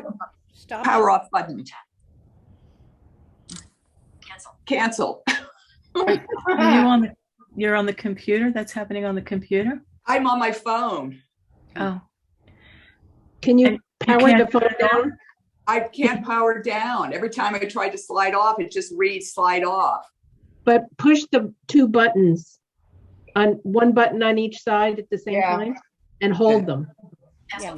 Stop. power off button. Cancel. You're on the computer? That's happening on the computer? I'm on my phone. Oh. Can you And you power the can't phone turn it on? down? I can't power down. Every time I try to slide off, it just reads slide off. But push the two buttons, on one button on each side at the same time, and hold them. Yeah.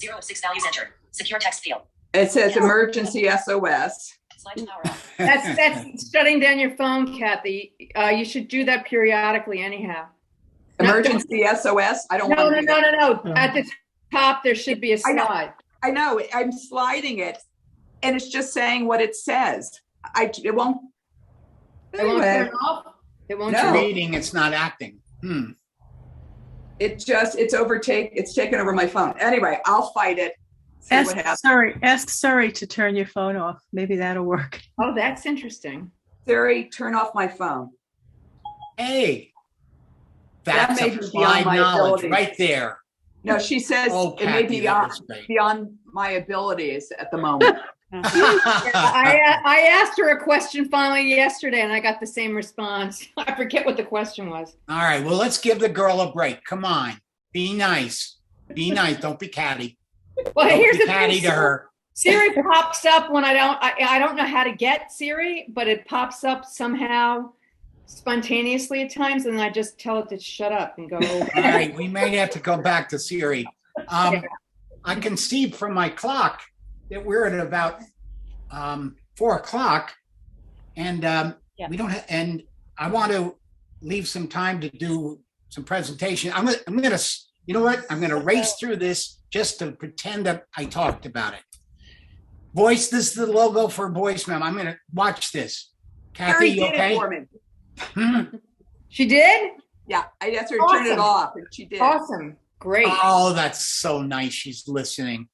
0 of 6 values entered. Secure text field. It says emergency SOS. Slide to power off. That's shutting down your phone, Kathy. You should do that periodically anyhow. Emergency SOS. I don't want to do that. No. At the top, there should be a slide. I know. I'm sliding it, and it's just saying what it says. It won't. It won't Anyway, turn off. It won't No. turn It's off. reading, it's not acting. it's taken over my phone. Anyway, I'll fight it. See what happens. Ask Siri to turn your phone off. Maybe that'll work. Oh, that's interesting. Siri, turn off my phone. Hey, That that's may be applied beyond my knowledge ability. right there. No, she says Oh, it may Kathy, be that was great. beyond my abilities at the moment. I asked her a question finally yesterday, and I got the same response. I forget what the question was. All right, well, let's give the girl a break. Come on, be nice. Be nice. Don't be catty. Well, Don't here's be the catty thing. to her. Siri pops up when I don't know how to get Siri, but it pops up somehow spontaneously at times, and I just tell it to shut up and go over. All right, we may have to go back to Siri. I can see from my clock that we're at about 4 o'clock, and we don't have, and I want to leave some time to do some presentation. I'm gonna, you know what? I'm gonna race through this just to pretend that I talked about it. Voice, this is the logo for Voice Memo. I'm gonna watch this. Kathy, Siri you did it okay? for me. She did? Yeah, I asked her to turn it Awesome. off, and she did. Awesome. Great. Oh, that's so nice. She's listening.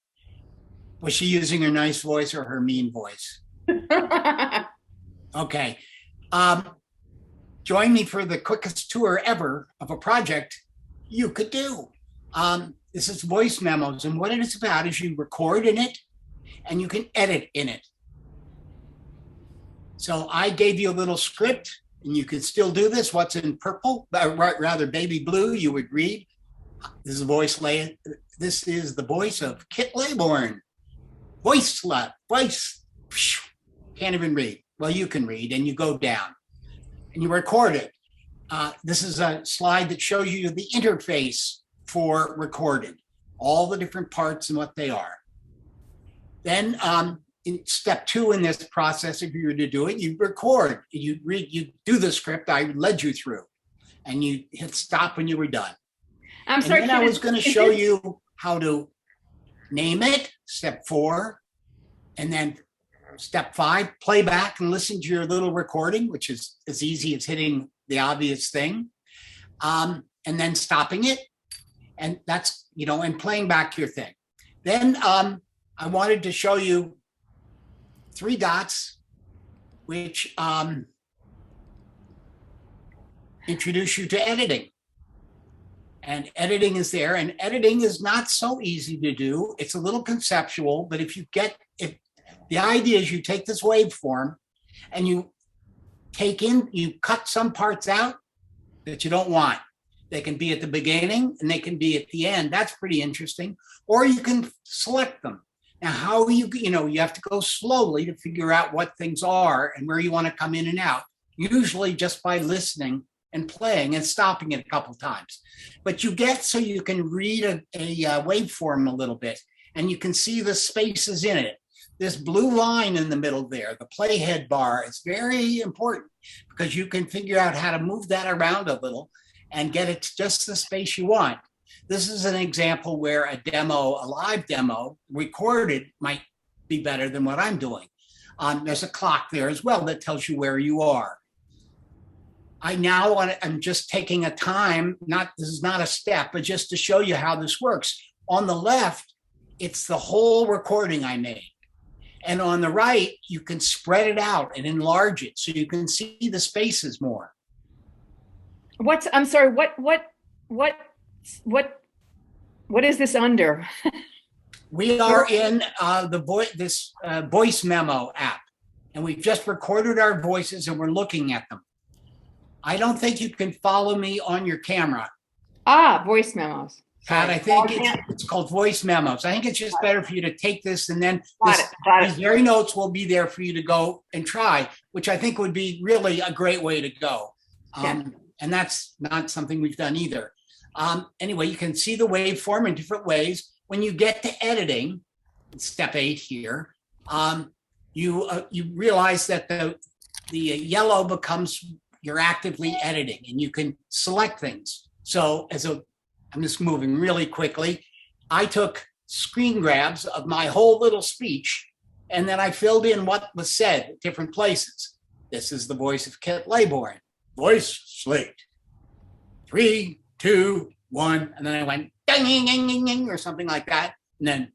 Was she using her nice voice or her mean voice? Okay. Join me for the quickest tour ever of a project you could do. This is Voice Memos, and what it is about is you record in it and you can edit in it. So I gave you a little script, and you could still do this. What's in purple, rather baby blue, you would read. This is the voice of Kit Laybourne. Voice. Can't even read. Well, you can read, and you go down and you record it. This is a slide that shows you the interface for recorded, all the different parts and what they are. Then in step 2 in this process, if you were to do it, you record, you do the script I led you through, and you hit stop when you were done. I'm sorry. And then I was going to show you how to name it, step 4, and then step 5, play back and listen to your little recording, which is as easy as hitting the obvious thing, and then stopping it. And that's, and playing back your thing. Then I wanted to show you 3 dots, which introduce you to editing. And editing is there, and editing is not so easy to do. It's a little conceptual, but if the idea is you take this waveform and you cut some parts out that you don't want. They can be at the beginning and they can be at the end. That's pretty interesting. Or you can select them. Now, how you have to go slowly to figure out what things are and where you want to come in and out, usually just by listening and playing and stopping it a couple times. But you get so you can read a waveform a little bit and you can see the spaces in it. This blue line in the middle there, the playhead bar, is very important because you can figure out how to move that around a little and get it just the space you want. This is an example where a live demo recorded might be better than what I'm doing. There's a clock there as well that tells you where you are. I'm just taking a time, this is not a step, but just to show you how this works. On the left, it's the whole recording I made. And on the right, you can spread it out and enlarge it so you can see the spaces more. I'm sorry, what is this under? We are in this voice memo app, and we've just recorded our voices and we're looking at them. I don't think you can follow me on your camera. Voice memos. Pat, I think it's called voice memos. I think it's just better for you to take this and then these very notes will be there for you to go and try, which I think would be really a great way to go. And that's not something we've done either. Anyway, you can see the waveform in different ways. When you get to editing, step 8 here, you realize that the yellow becomes you're actively editing and you can select things. So I'm just moving really quickly. I took screen grabs of my whole little speech and then I filled in what was said at different places. This is the voice of Kit Laybourne. Voice slate. 3, 2, 1. And then I went ding, ding, ding, ding, ding, or something like that. And then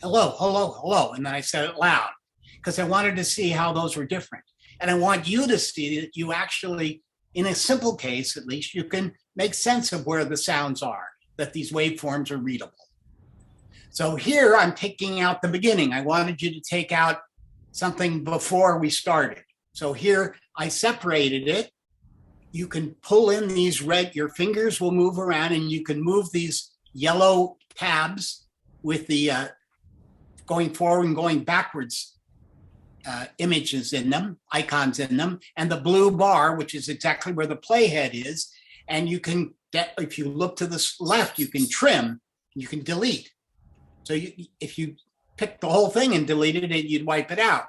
hello. And then I said it loud because I wanted to see how those were different. And I want you to see that you actually, in a simple case, at least, you can make sense of where the sounds are, that these waveforms are readable. So here I'm taking out the beginning. I wanted you to take out something before we started. So here I separated it. You can pull in these your fingers will move around and you can move these yellow tabs with the going forward and going backwards images in them, icons in them, and the blue bar, which is exactly where the playhead is. And you can if you look to the left, you can trim, you can delete. So if you pick the whole thing and deleted it, you'd wipe it out.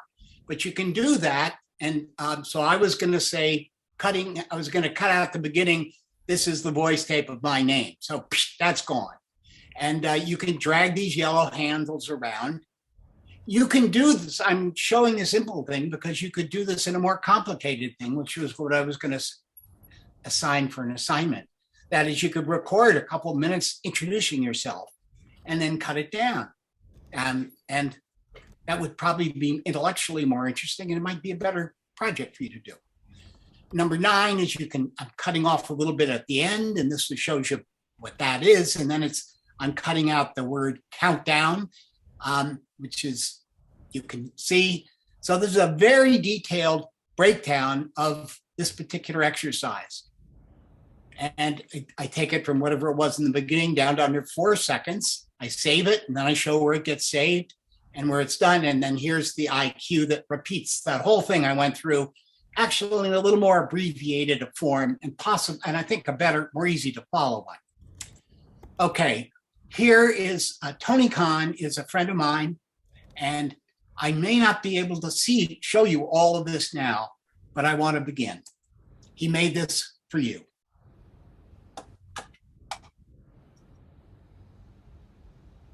But you can do that. And so I was going to say I was going to cut out the beginning. This is the voice tape of my name. So that's gone. And you can drag these yellow handles around. You can do this. I'm showing a simple thing because you could do this in a more complicated thing, which was what I was going to assign for an assignment. That is, you could record a couple of minutes introducing yourself and then cut it down. And that would probably be intellectually more interesting and it might be a better project for you to do. Number 9 is I'm cutting off a little bit at the end, and this shows you what that is. And then I'm cutting out the word countdown, which is, you can see. So there's a very detailed breakdown of this particular exercise. And I take it from whatever it was in the beginning down to under 4 seconds. I save it, and then I show where it gets saved and where it's done. And then here's the IQ that repeats that whole thing I went through, actually in a little more abbreviated form and I think a better, more easy to follow one. Okay, here is Tony Khan is a friend of mine, and I may not be able to show you all of this now, but I want to begin. He made this for you.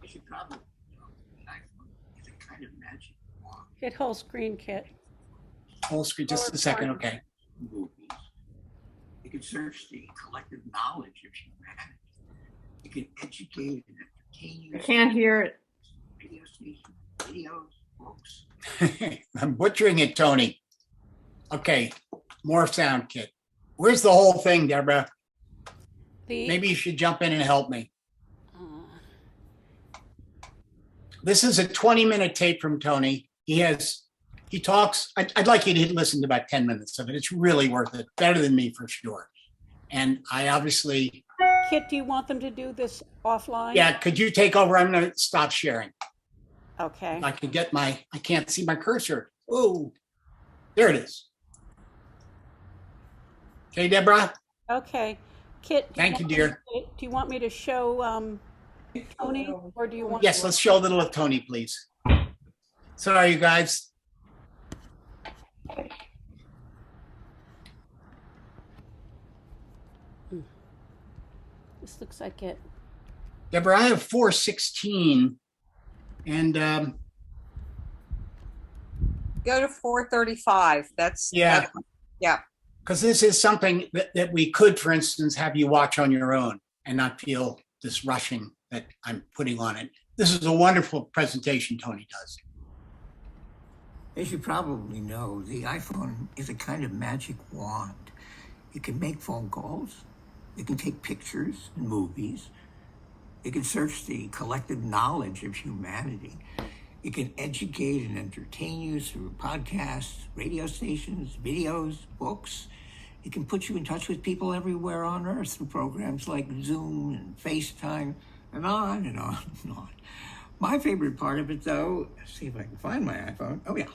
I should probably kind of magic. Hit whole screen, Kit. Whole screen, just a second, okay. You can search the collective knowledge of humanity. You can educate and entertain you. I can't hear it. Radio stations, videos, books. I'm butchering it, Tony. Okay, more sound kit. Where's the whole thing, Deborah? Maybe you should jump in and help me. This is a 20-minute tape from Tony. He talks, I'd like you to listen to about 10 minutes of it. It's really worth it. Better than me for sure. And I obviously. Kit, do you want them to do this offline? Yeah, could you take over? I'm going to stop sharing. Okay. If I could get I can't see my cursor. Oh, there it is. Okay, Deborah. Okay. Kit. Thank you, dear. Do you want me to show Tony, or do you want? Yes, let's show a little of Tony, please. Sorry, you guys. This looks like it. Deborah, I have 416, and go to 435. Yeah. Yeah. Because this is something that we could, for instance, have you watch on your own and not feel this rushing that I'm putting on it. This is a wonderful presentation Tony does. As you probably know, the iPhone is a kind of magic wand. It can make phone calls, it can take pictures and movies, it can search the collective knowledge of humanity, it can educate and entertain you through podcasts, radio stations, videos, books. It can put you in touch with people everywhere on Earth through programs like Zoom and FaceTime, and on and on and on. My favorite part of it, though, let's see if I can find my iPhone. Oh, yeah,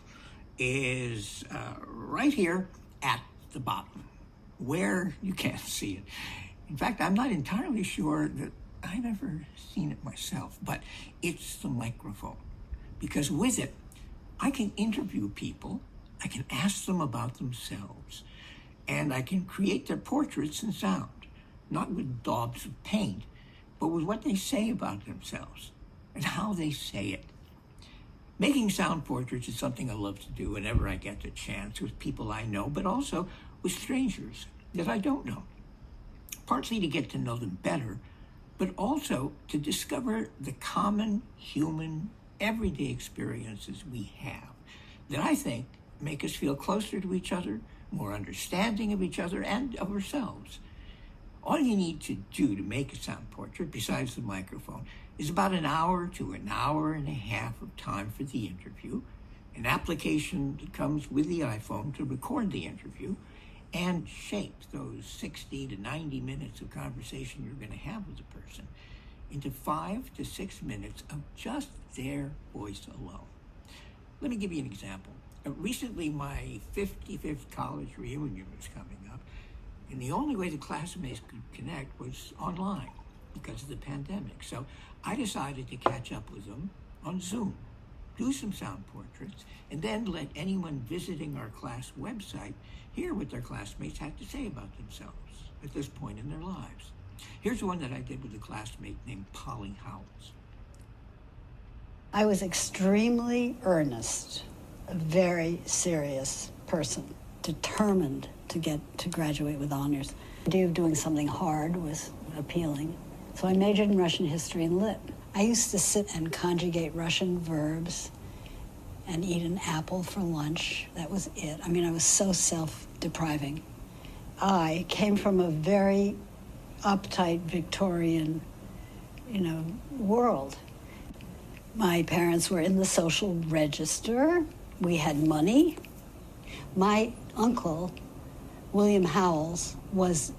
is right here at the bottom, where you can't see it. In fact, I'm not entirely sure that I've ever seen it myself, but it's the microphone. Because with it, I can interview people, I can ask them about themselves, and I can create their portraits in sound, not with daubs of paint, but with what they say about themselves and how they say it. Making sound portraits is something I love to do whenever I get the chance with people I know, but also with strangers that I don't know. Partly to get to know them better, but also to discover the common human everyday experiences we have that I think make us feel closer to each other, more understanding of each other and of ourselves. All you need to do to make a sound portrait, besides the microphone, is about an hour to an hour and a half of time for the interview, an application that comes with the iPhone to record the interview, and shape those 60 to 90 minutes of conversation you're going to have with the person into 5 to 6 minutes of just their voice alone. Let me give you an example. Recently, my 55th college reunion was coming up, and the only way the classmates could connect was online because of the pandemic. So I decided to catch up with them on Zoom, do some sound portraits, and then let anyone visiting our class website hear what their classmates had to say about themselves at this point in their lives. Here's one that I did with a classmate named Polly Howells. I was extremely earnest, a very serious person, determined to get to graduate with honors. The idea of doing something hard was appealing. So I majored in Russian history and lit. I used to sit and conjugate Russian verbs and eat an apple for lunch. That was it. I mean, I was so self-depriving. I came from a very uptight Victorian, world. My parents were in the social register. We had money. My uncle, William Howells, was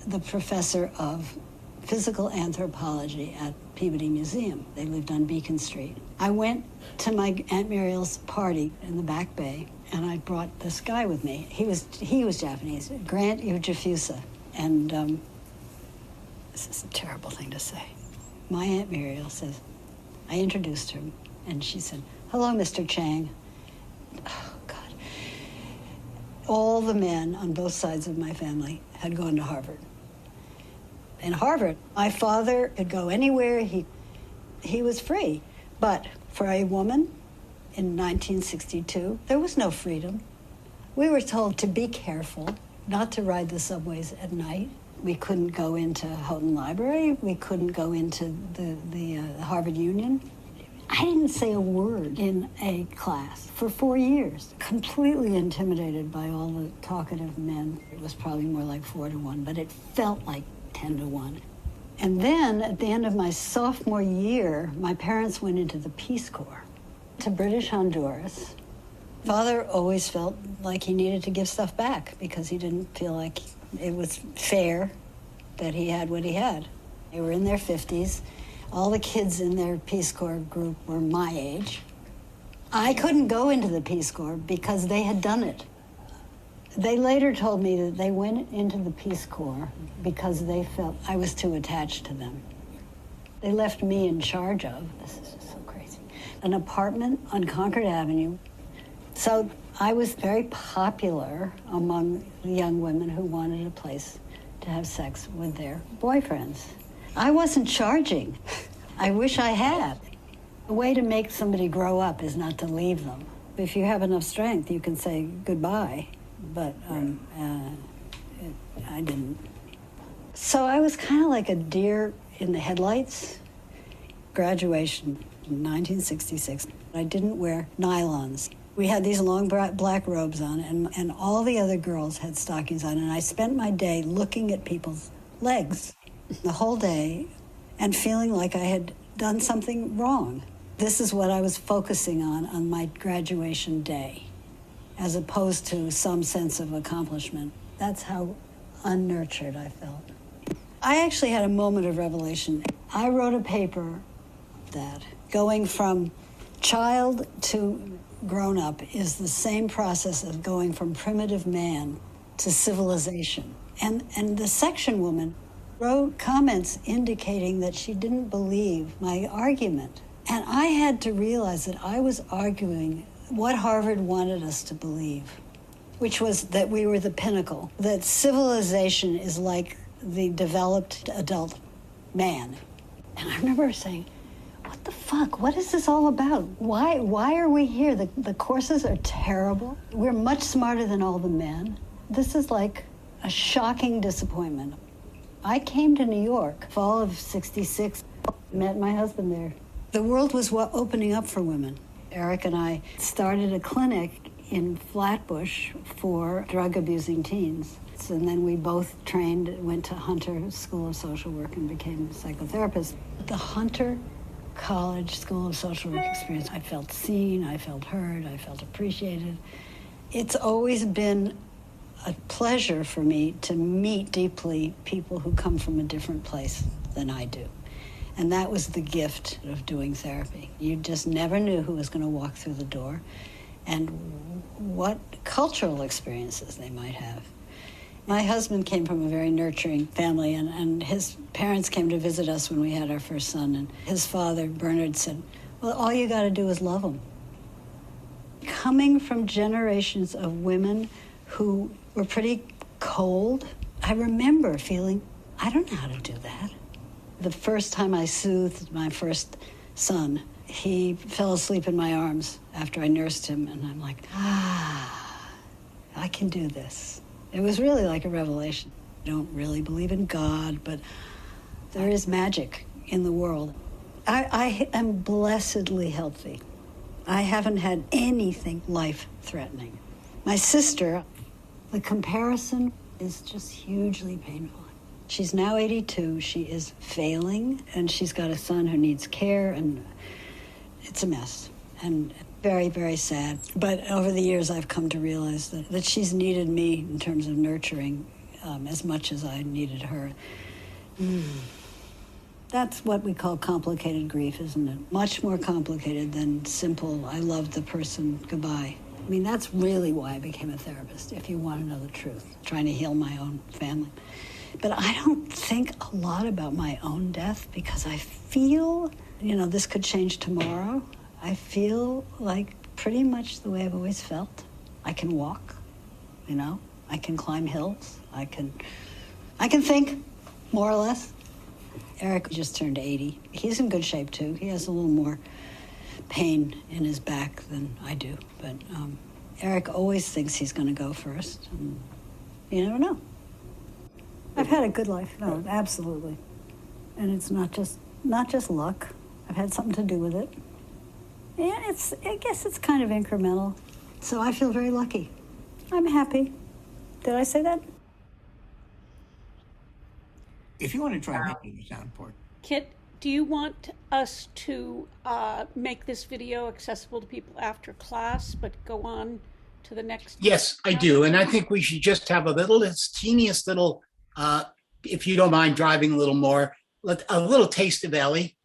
the professor of physical anthropology at Peabody Museum. They lived on Beacon Street. I went to my Aunt Muriel's party in the Back Bay, and I brought this guy with me. He was Japanese, Grant Ujifusa. And this is a terrible thing to say. My Aunt Muriel says, I introduced her, and she said, hello, Mr. Chang. Oh, God. All the men on both sides of my family had gone to Harvard. In Harvard, my father could go anywhere. He was free. But for a woman in 1962, there was no freedom. We were told to be careful, not to ride the subways at night. We couldn't go into Houghton Library. We couldn't go into the Harvard Union. I didn't say a word in a class for 4 years, completely intimidated by all the talkative men. It was probably more like 4-1, but it felt like 10-1. And then at the end of my sophomore year, my parents went into the Peace Corps to British Honduras. Father always felt like he needed to give stuff back because he didn't feel like it was fair that he had what he had. They were in their 50s. All the kids in their Peace Corps group were my age. I couldn't go into the Peace Corps because they had done it. They later told me that they went into the Peace Corps because they felt I was too attached to them. They left me in charge of, this is just so crazy, an apartment on Concord Avenue. So I was very popular among the young women who wanted a place to have sex with their boyfriends. I wasn't charging. I wish I had. The way to make somebody grow up is not to leave them. If you have enough strength, you can say goodbye, but I didn't. So I was kind of like a deer in the headlights. Graduation in 1966. I didn't wear nylons. We had these long black robes on, and all the other girls had stockings on, and I spent my day looking at people's legs the whole day and feeling like I had done something wrong. This is what I was focusing on my graduation day, as opposed to some sense of accomplishment. That's how unnurtured I felt. I actually had a moment of revelation. I wrote a paper that going from child to grown up is the same process of going from primitive man to civilization. And the section woman wrote comments indicating that she didn't believe my argument. And I had to realize that I was arguing what Harvard wanted us to believe, which was that we were the pinnacle, that civilization is like the developed adult man. And I remember saying, what the fuck? What is this all about? Why are we here? The courses are terrible. We're much smarter than all the men. This is like a shocking disappointment. I came to New York, fall of '66, met my husband there. The world was opening up for women. Eric and I started a clinic in Flatbush for drug-abusing teens. And then we both trained, went to Hunter School of Social Work and became psychotherapists. The Hunter College School of Social Work experience, I felt seen, I felt heard, I felt appreciated. It's always been a pleasure for me to meet deeply people who come from a different place than I do. And that was the gift of doing therapy. You just never knew who was going to walk through the door and what cultural experiences they might have. My husband came from a very nurturing family, and his parents came to visit us when we had our first son. And his father, Bernard, said, well, all you got to do is love him. Coming from generations of women who were pretty cold, I remember feeling, I don't know how to do that. The first time I soothed my first son, he fell asleep in my arms after I nursed him, and I'm like, I can do this. It was really like a revelation. I don't really believe in God, but there is magic in the world. I am blessedly healthy. I haven't had anything life-threatening. My sister, the comparison is just hugely painful. She's now 82. She is failing, and she's got a son who needs care, and it's a mess. And very, very sad. But over the years, I've come to realize that she's needed me in terms of nurturing as much as I needed her. That's what we call complicated grief, isn't it? Much more complicated than simple, I loved the person, goodbye. I mean, that's really why I became a therapist, if you want to know the truth, trying to heal my own family. But I don't think a lot about my own death because I feel, this could change tomorrow. I feel like pretty much the way I've always felt. I can walk, I can climb hills. I can think, more or less. Eric just turned 80. He's in good shape, too. He has a little more pain in his back than I do. But Eric always thinks he's going to go first. You never know. I've had a good life. No, absolutely. And it's not just luck. I've had something to do with it. Yeah, I guess it's kind of incremental. So I feel very lucky. I'm happy. Did I say that? If you want to try making a soundboard. Kit, do you want us to make this video accessible to people after class, but go on to the next? Yes, I do. And I think we should just have it's teeniest little, if you don't mind driving a little more, a little taste of Ellie,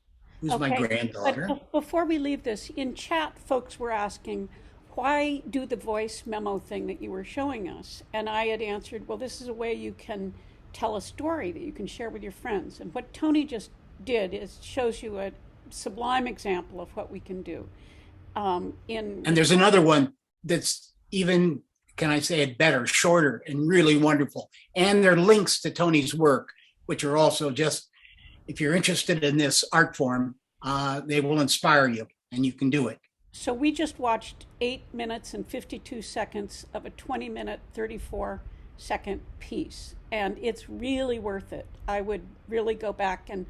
who's my granddaughter. But before we leave this, in chat, folks were asking, why do the voice memo thing that you were showing us? And I had answered, well, this is a way you can tell a story that you can share with your friends. And what Tony just did is shows you a sublime example of what we can do. And there's another one that's even, can I say it better, shorter and really wonderful. And there are links to Tony's work, which are also just, if you're interested in this art form, they will inspire you and you can do it. So we just watched 8 minutes and 52 seconds of a 20-minute, 34-second piece. And it's really worth it. I would really go back and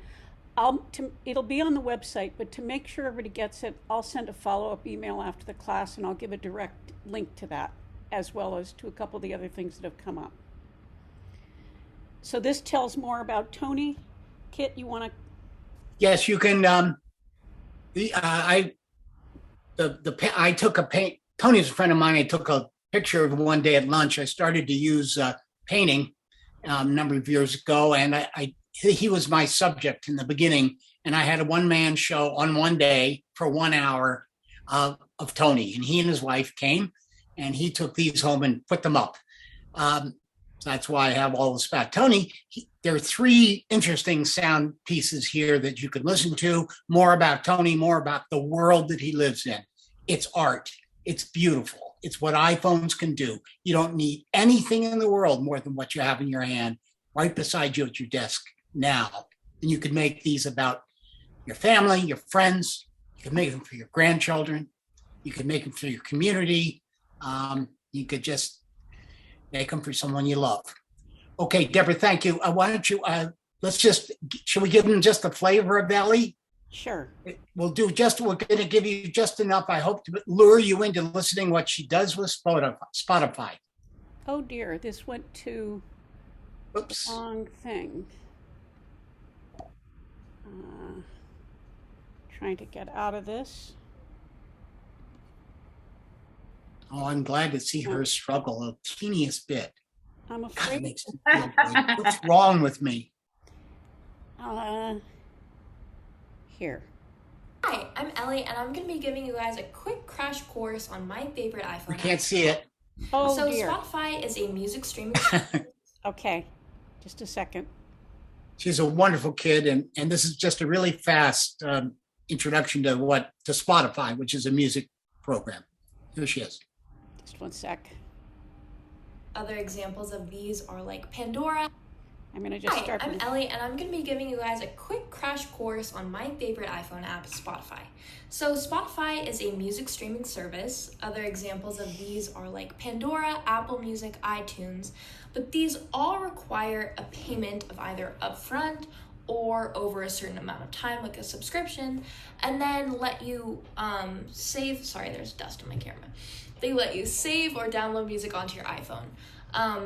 it'll be on the website, but to make sure everybody gets it, I'll send a follow-up email after the class and I'll give a direct link to that, as well as to a couple of the other things that have come up. So this tells more about Tony. Kit, you want to? Yes, you can. I took Tony's a friend of mine. I took a picture of one day at lunch. I started to use painting a number of years ago, and he was my subject in the beginning. And I had a one-man show on one day for 1 hour of Tony, and he and his wife came, and he took these home and put them up. That's why I have all this back. Tony, there are 3 interesting sound pieces here that you could listen to, more about Tony, more about the world that he lives in. It's art. It's beautiful. It's what iPhones can do. You don't need anything in the world more than what you have in your hand right beside you at your desk now. And you could make these about your family, your friends. You could make them for your grandchildren. You could make them for your community. You could just make them for someone you love. Okay, Deborah, thank you. Why don't you, should we give them just a flavor of Ellie? Sure. We're going to give you just enough, I hope, to lure you into listening what she does with Spotify. Oh dear, this went to the wrong thing. Trying to get out of this. Oh, I'm glad to see her struggle a teeniest bit. I'm afraid. God, it makes me feel great. What's wrong with me? Here. Hi, I'm Ellie, and I'm going to be giving you guys a quick crash course on my favorite iPhone. We can't see it. Oh, so dear. Spotify is a music streaming. Okay, just a second. She's a wonderful kid, and this is just a really fast introduction to Spotify, which is a music program. Here she is. Just one sec. Other examples of these are like Pandora. I'm going to just start. Hi, I'm Ellie, and I'm going to be giving you guys a quick crash course on my favorite iPhone app, Spotify. So Spotify is a music streaming service. Other examples of these are like Pandora, Apple Music, iTunes, but these all require a payment of either upfront or over a certain amount of time, like a subscription, and then let you save. Sorry, there's dust on my camera. They let you save or download music onto your iPhone.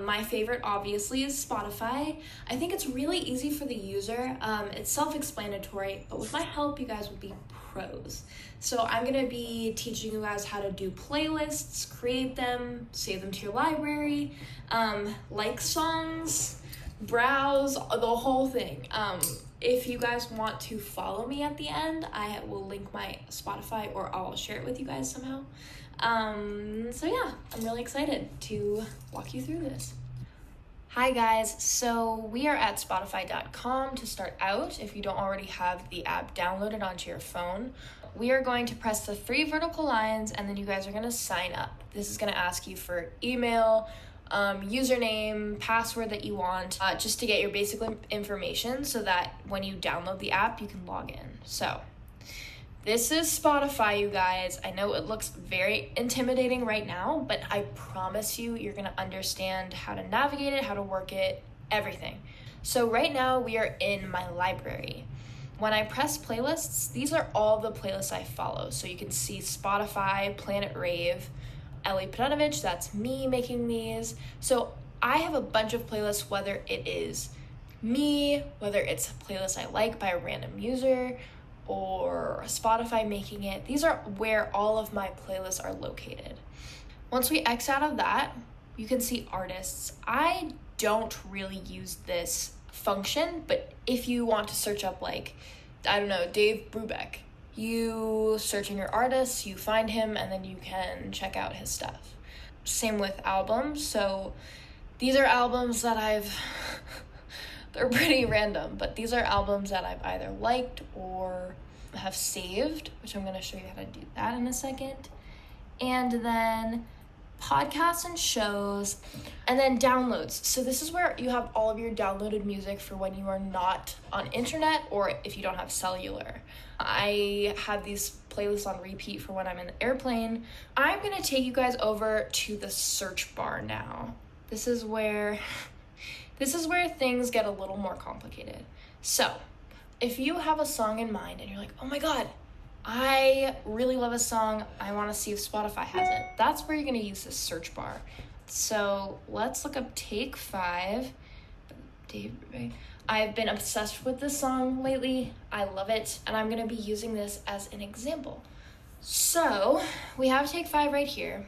My favorite obviously is Spotify. I think it's really easy for the user. It's self-explanatory, but with my help, you guys will be pros. So I'm gonna be teaching you guys how to do playlists, create them, save them to your library, like songs, browse, the whole thing. If you guys want to follow me at the end, I will link my Spotify or I'll share it with you guys somehow. So yeah, I'm really excited to walk you through this. Hi guys, so we are at spotify.com to start out if you don't already have the app downloaded onto your phone. We are going to press the 3 vertical lines and then you guys are going to sign up. This is going to ask you for email, username, password that you want, just to get your basic information so that when you download the app, you can log in. So This is Spotify, you guys. I know it looks very intimidating right now, but I promise you, you're gonna understand how to navigate it, how to work it, everything. So right now we are in my library. When I press playlists, these are all the playlists I follow. So you can see Spotify, Planet Rave, Ellie Padanovich, that's me making these. So I have a bunch of playlists, whether it is me, whether it's a playlist I like by a random user, or Spotify making it. These are where all of my playlists are located. Once we X out of that, you can see artists. I don't really use this function, but if you want to search up like, I don't know, Dave Brubeck, you search in your artists, you find him, and then you can check out his stuff. Same with albums. So these are albums that they're pretty random, but these are albums that I've either liked or have saved, which I'm going to show you how to do that in a second. And then podcasts and shows, and then downloads. So this is where you have all of your downloaded music for when you are not on internet or if you don't have cellular. I have these playlists on repeat for when I'm in the airplane. I'm going to take you guys over to the search bar now. This is where things get a little more complicated. So if you have a song in mind and you're like, oh my God, I really love a song, I want to see if Spotify has it, that's where you're going to use this search bar. So let's look up Take 5. I've been obsessed with this song lately. I love it, and I'm going to be using this as an example. So we have Take 5 right here.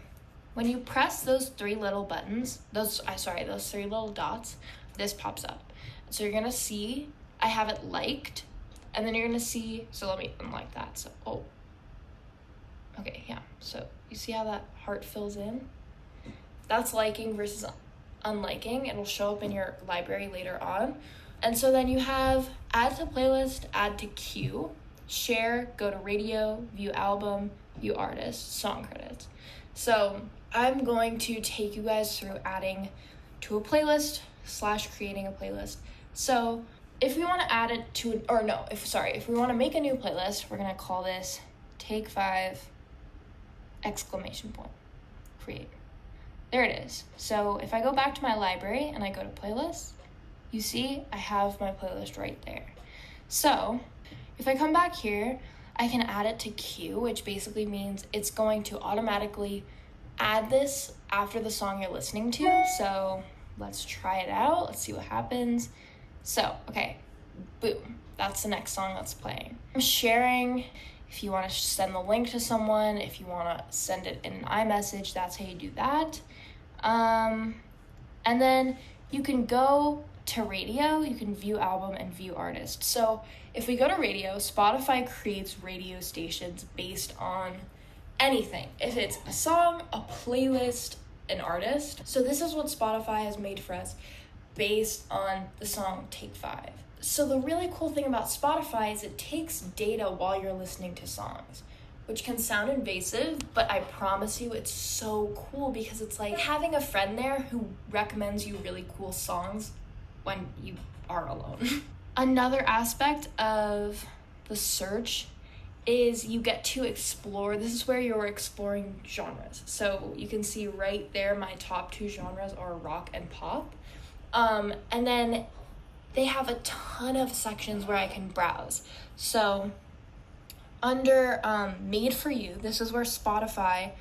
When you press those three little buttons, those three little dots, this pops up. So you're gonna see I have it liked, and then you're gonna see, so let me unlike that. So, okay, yeah. So you see how that heart fills in? That's liking versus unliking. It'll show up in your library later on. And so then you have add to playlist, add to queue, share, go to radio, view album, view artist, song credits. So I'm going to take you guys through adding to a playlist / creating a playlist. So if we want to add it to, if we want to make a new playlist, we're going to call this Take 5 ! Create. There it is. So if I go back to my library and I go to playlists, you see I have my playlist right there. So if I come back here, I can add it to queue, which basically means it's going to automatically add this after the song you're listening to. So let's try it out. Let's see what happens. So, okay, boom. That's the next song that's playing. I'm sharing. If you want to send the link to someone, if you want to send it in an iMessage, that's how you do that. And then you can go to radio, you can view album and view artist. So if we go to radio, Spotify creates radio stations based on anything. If it's a song, a playlist, an artist. So this is what Spotify has made for us based on the song Take 5. So the really cool thing about Spotify is it takes data while you're listening to songs, which can sound invasive, but I promise you it's so cool because it's like having a friend there who recommends you really cool songs when you are alone. Another aspect of the search is you get to explore. This is where you're exploring genres. So you can see right there my top 2 genres are rock and pop. And then they have a ton of sections where I can browse. So under Made for You, this is where Spotify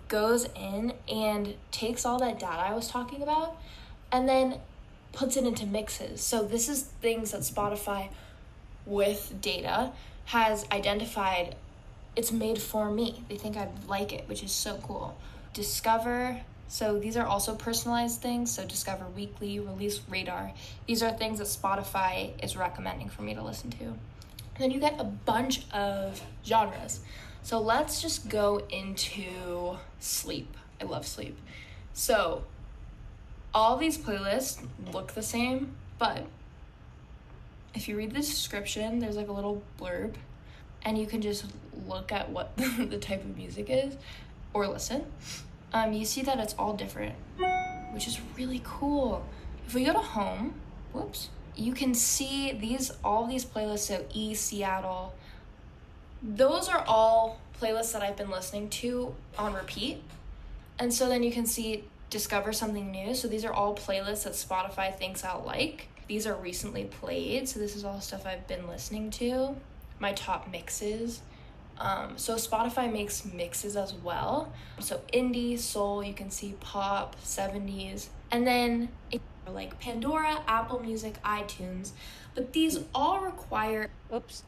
goes in and takes all that data I was talking about and then puts it into mixes. So this is things that Spotify with data has identified. It's made for me. They think I'd like it, which is so cool. Discover. So these are also personalized things. So Discover Weekly, Release Radar. These are things that Spotify is recommending for me to listen to. And then you get a bunch of genres. So let's just go into sleep. I love sleep. So all these playlists look the same, but if you read the description, there's like a little blurb and you can just look at what the type of music is or listen. You see that it's all different, which is really cool. If we go to home, you can see all these playlists. So Seattle, those are all playlists that I've been listening to on repeat. And so then you can see discover something new. So these are all playlists that Spotify thinks I'll like. These are recently played. So this is all stuff I've been listening to. My top mixes. So Spotify makes mixes as well. So indie, soul, you can see pop, 70s. And then like Pandora, Apple Music, iTunes. But these all require... Oops.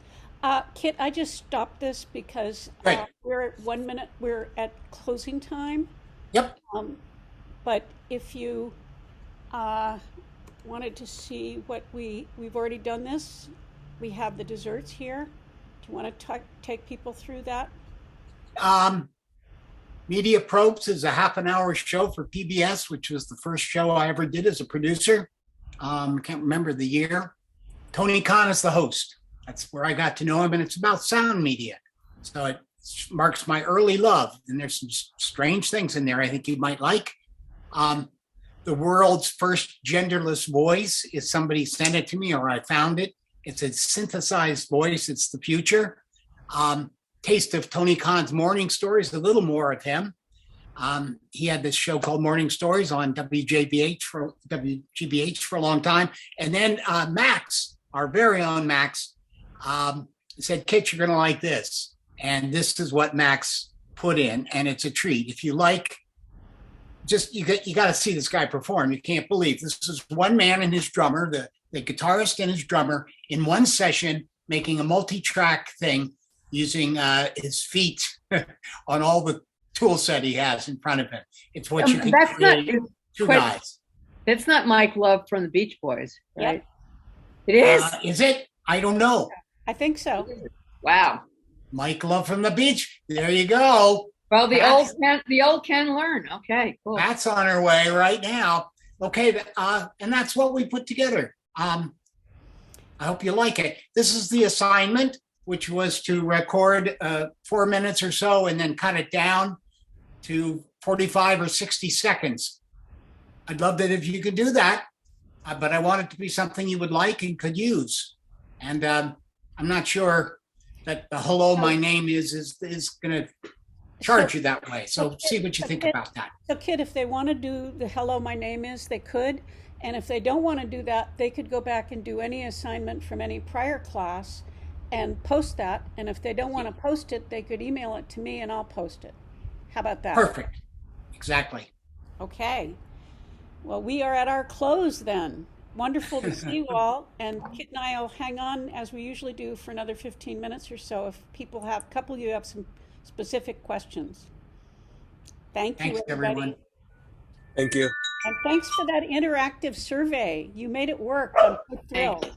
Kit, I just stopped this because we're at 1 minute, we're at closing time. Yep. But if you wanted to see what we've already done this, we have the desserts here. Do you want to take people through that? Media Probes is a half-an-hour show for PBS, which was the first show I ever did as a producer. I can't remember the year. Tony Khan is the host. That's where I got to know him, and it's about sound media. So it marks my early love, and there's some strange things in there I think you might like. The world's first genderless voice is somebody sent it to me, or I found it. It's a synthesized voice. It's the future. Taste of Tony Khan's Morning Stories, a little more of him. He had this show called Morning Stories on WGBH for a long time. And then Max, our very own Max, said, Kit, you're going to like this. And this is what Max put in, and it's a treat. If you like, you got to see this guy perform. You can't believe this is one man and his drummer, the guitarist and his drummer in one session, making a multi-track thing using his feet on all the tool set he has in front of him. It's what you can create two guys. It's not Mike Love from the Beach Boys, right? Yep. It is. Is it? I don't know. I think so. Wow. Mike Love from the Beach. There you go. Well, the old can learn. Okay, cool. That's on our way right now. Okay, and that's what we put together. I hope you like it. This is the assignment, which was to record 4 minutes or so and then cut it down to 45 or 60 seconds. I'd love that if you could do that, but I want it to be something you would like and could use. And I'm not sure that the hello, my name is going to charge you that way. So see what you think about that. So Kit, if they want to do the hello, my name is, they could. And if they don't want to do that, they could go back and do any assignment from any prior class and post that. And if they don't want to post it, they could email it to me and I'll post it. How about that? Perfect. Exactly. Okay. Well, we are at our close then. Wonderful to see you all. And Kit and I will hang on as we usually do for another 15 minutes or so if people have, a couple of you have some specific questions. Thanks, everybody. Everyone. Thank you. And thanks for that interactive survey. You made it work. I'm so thrilled.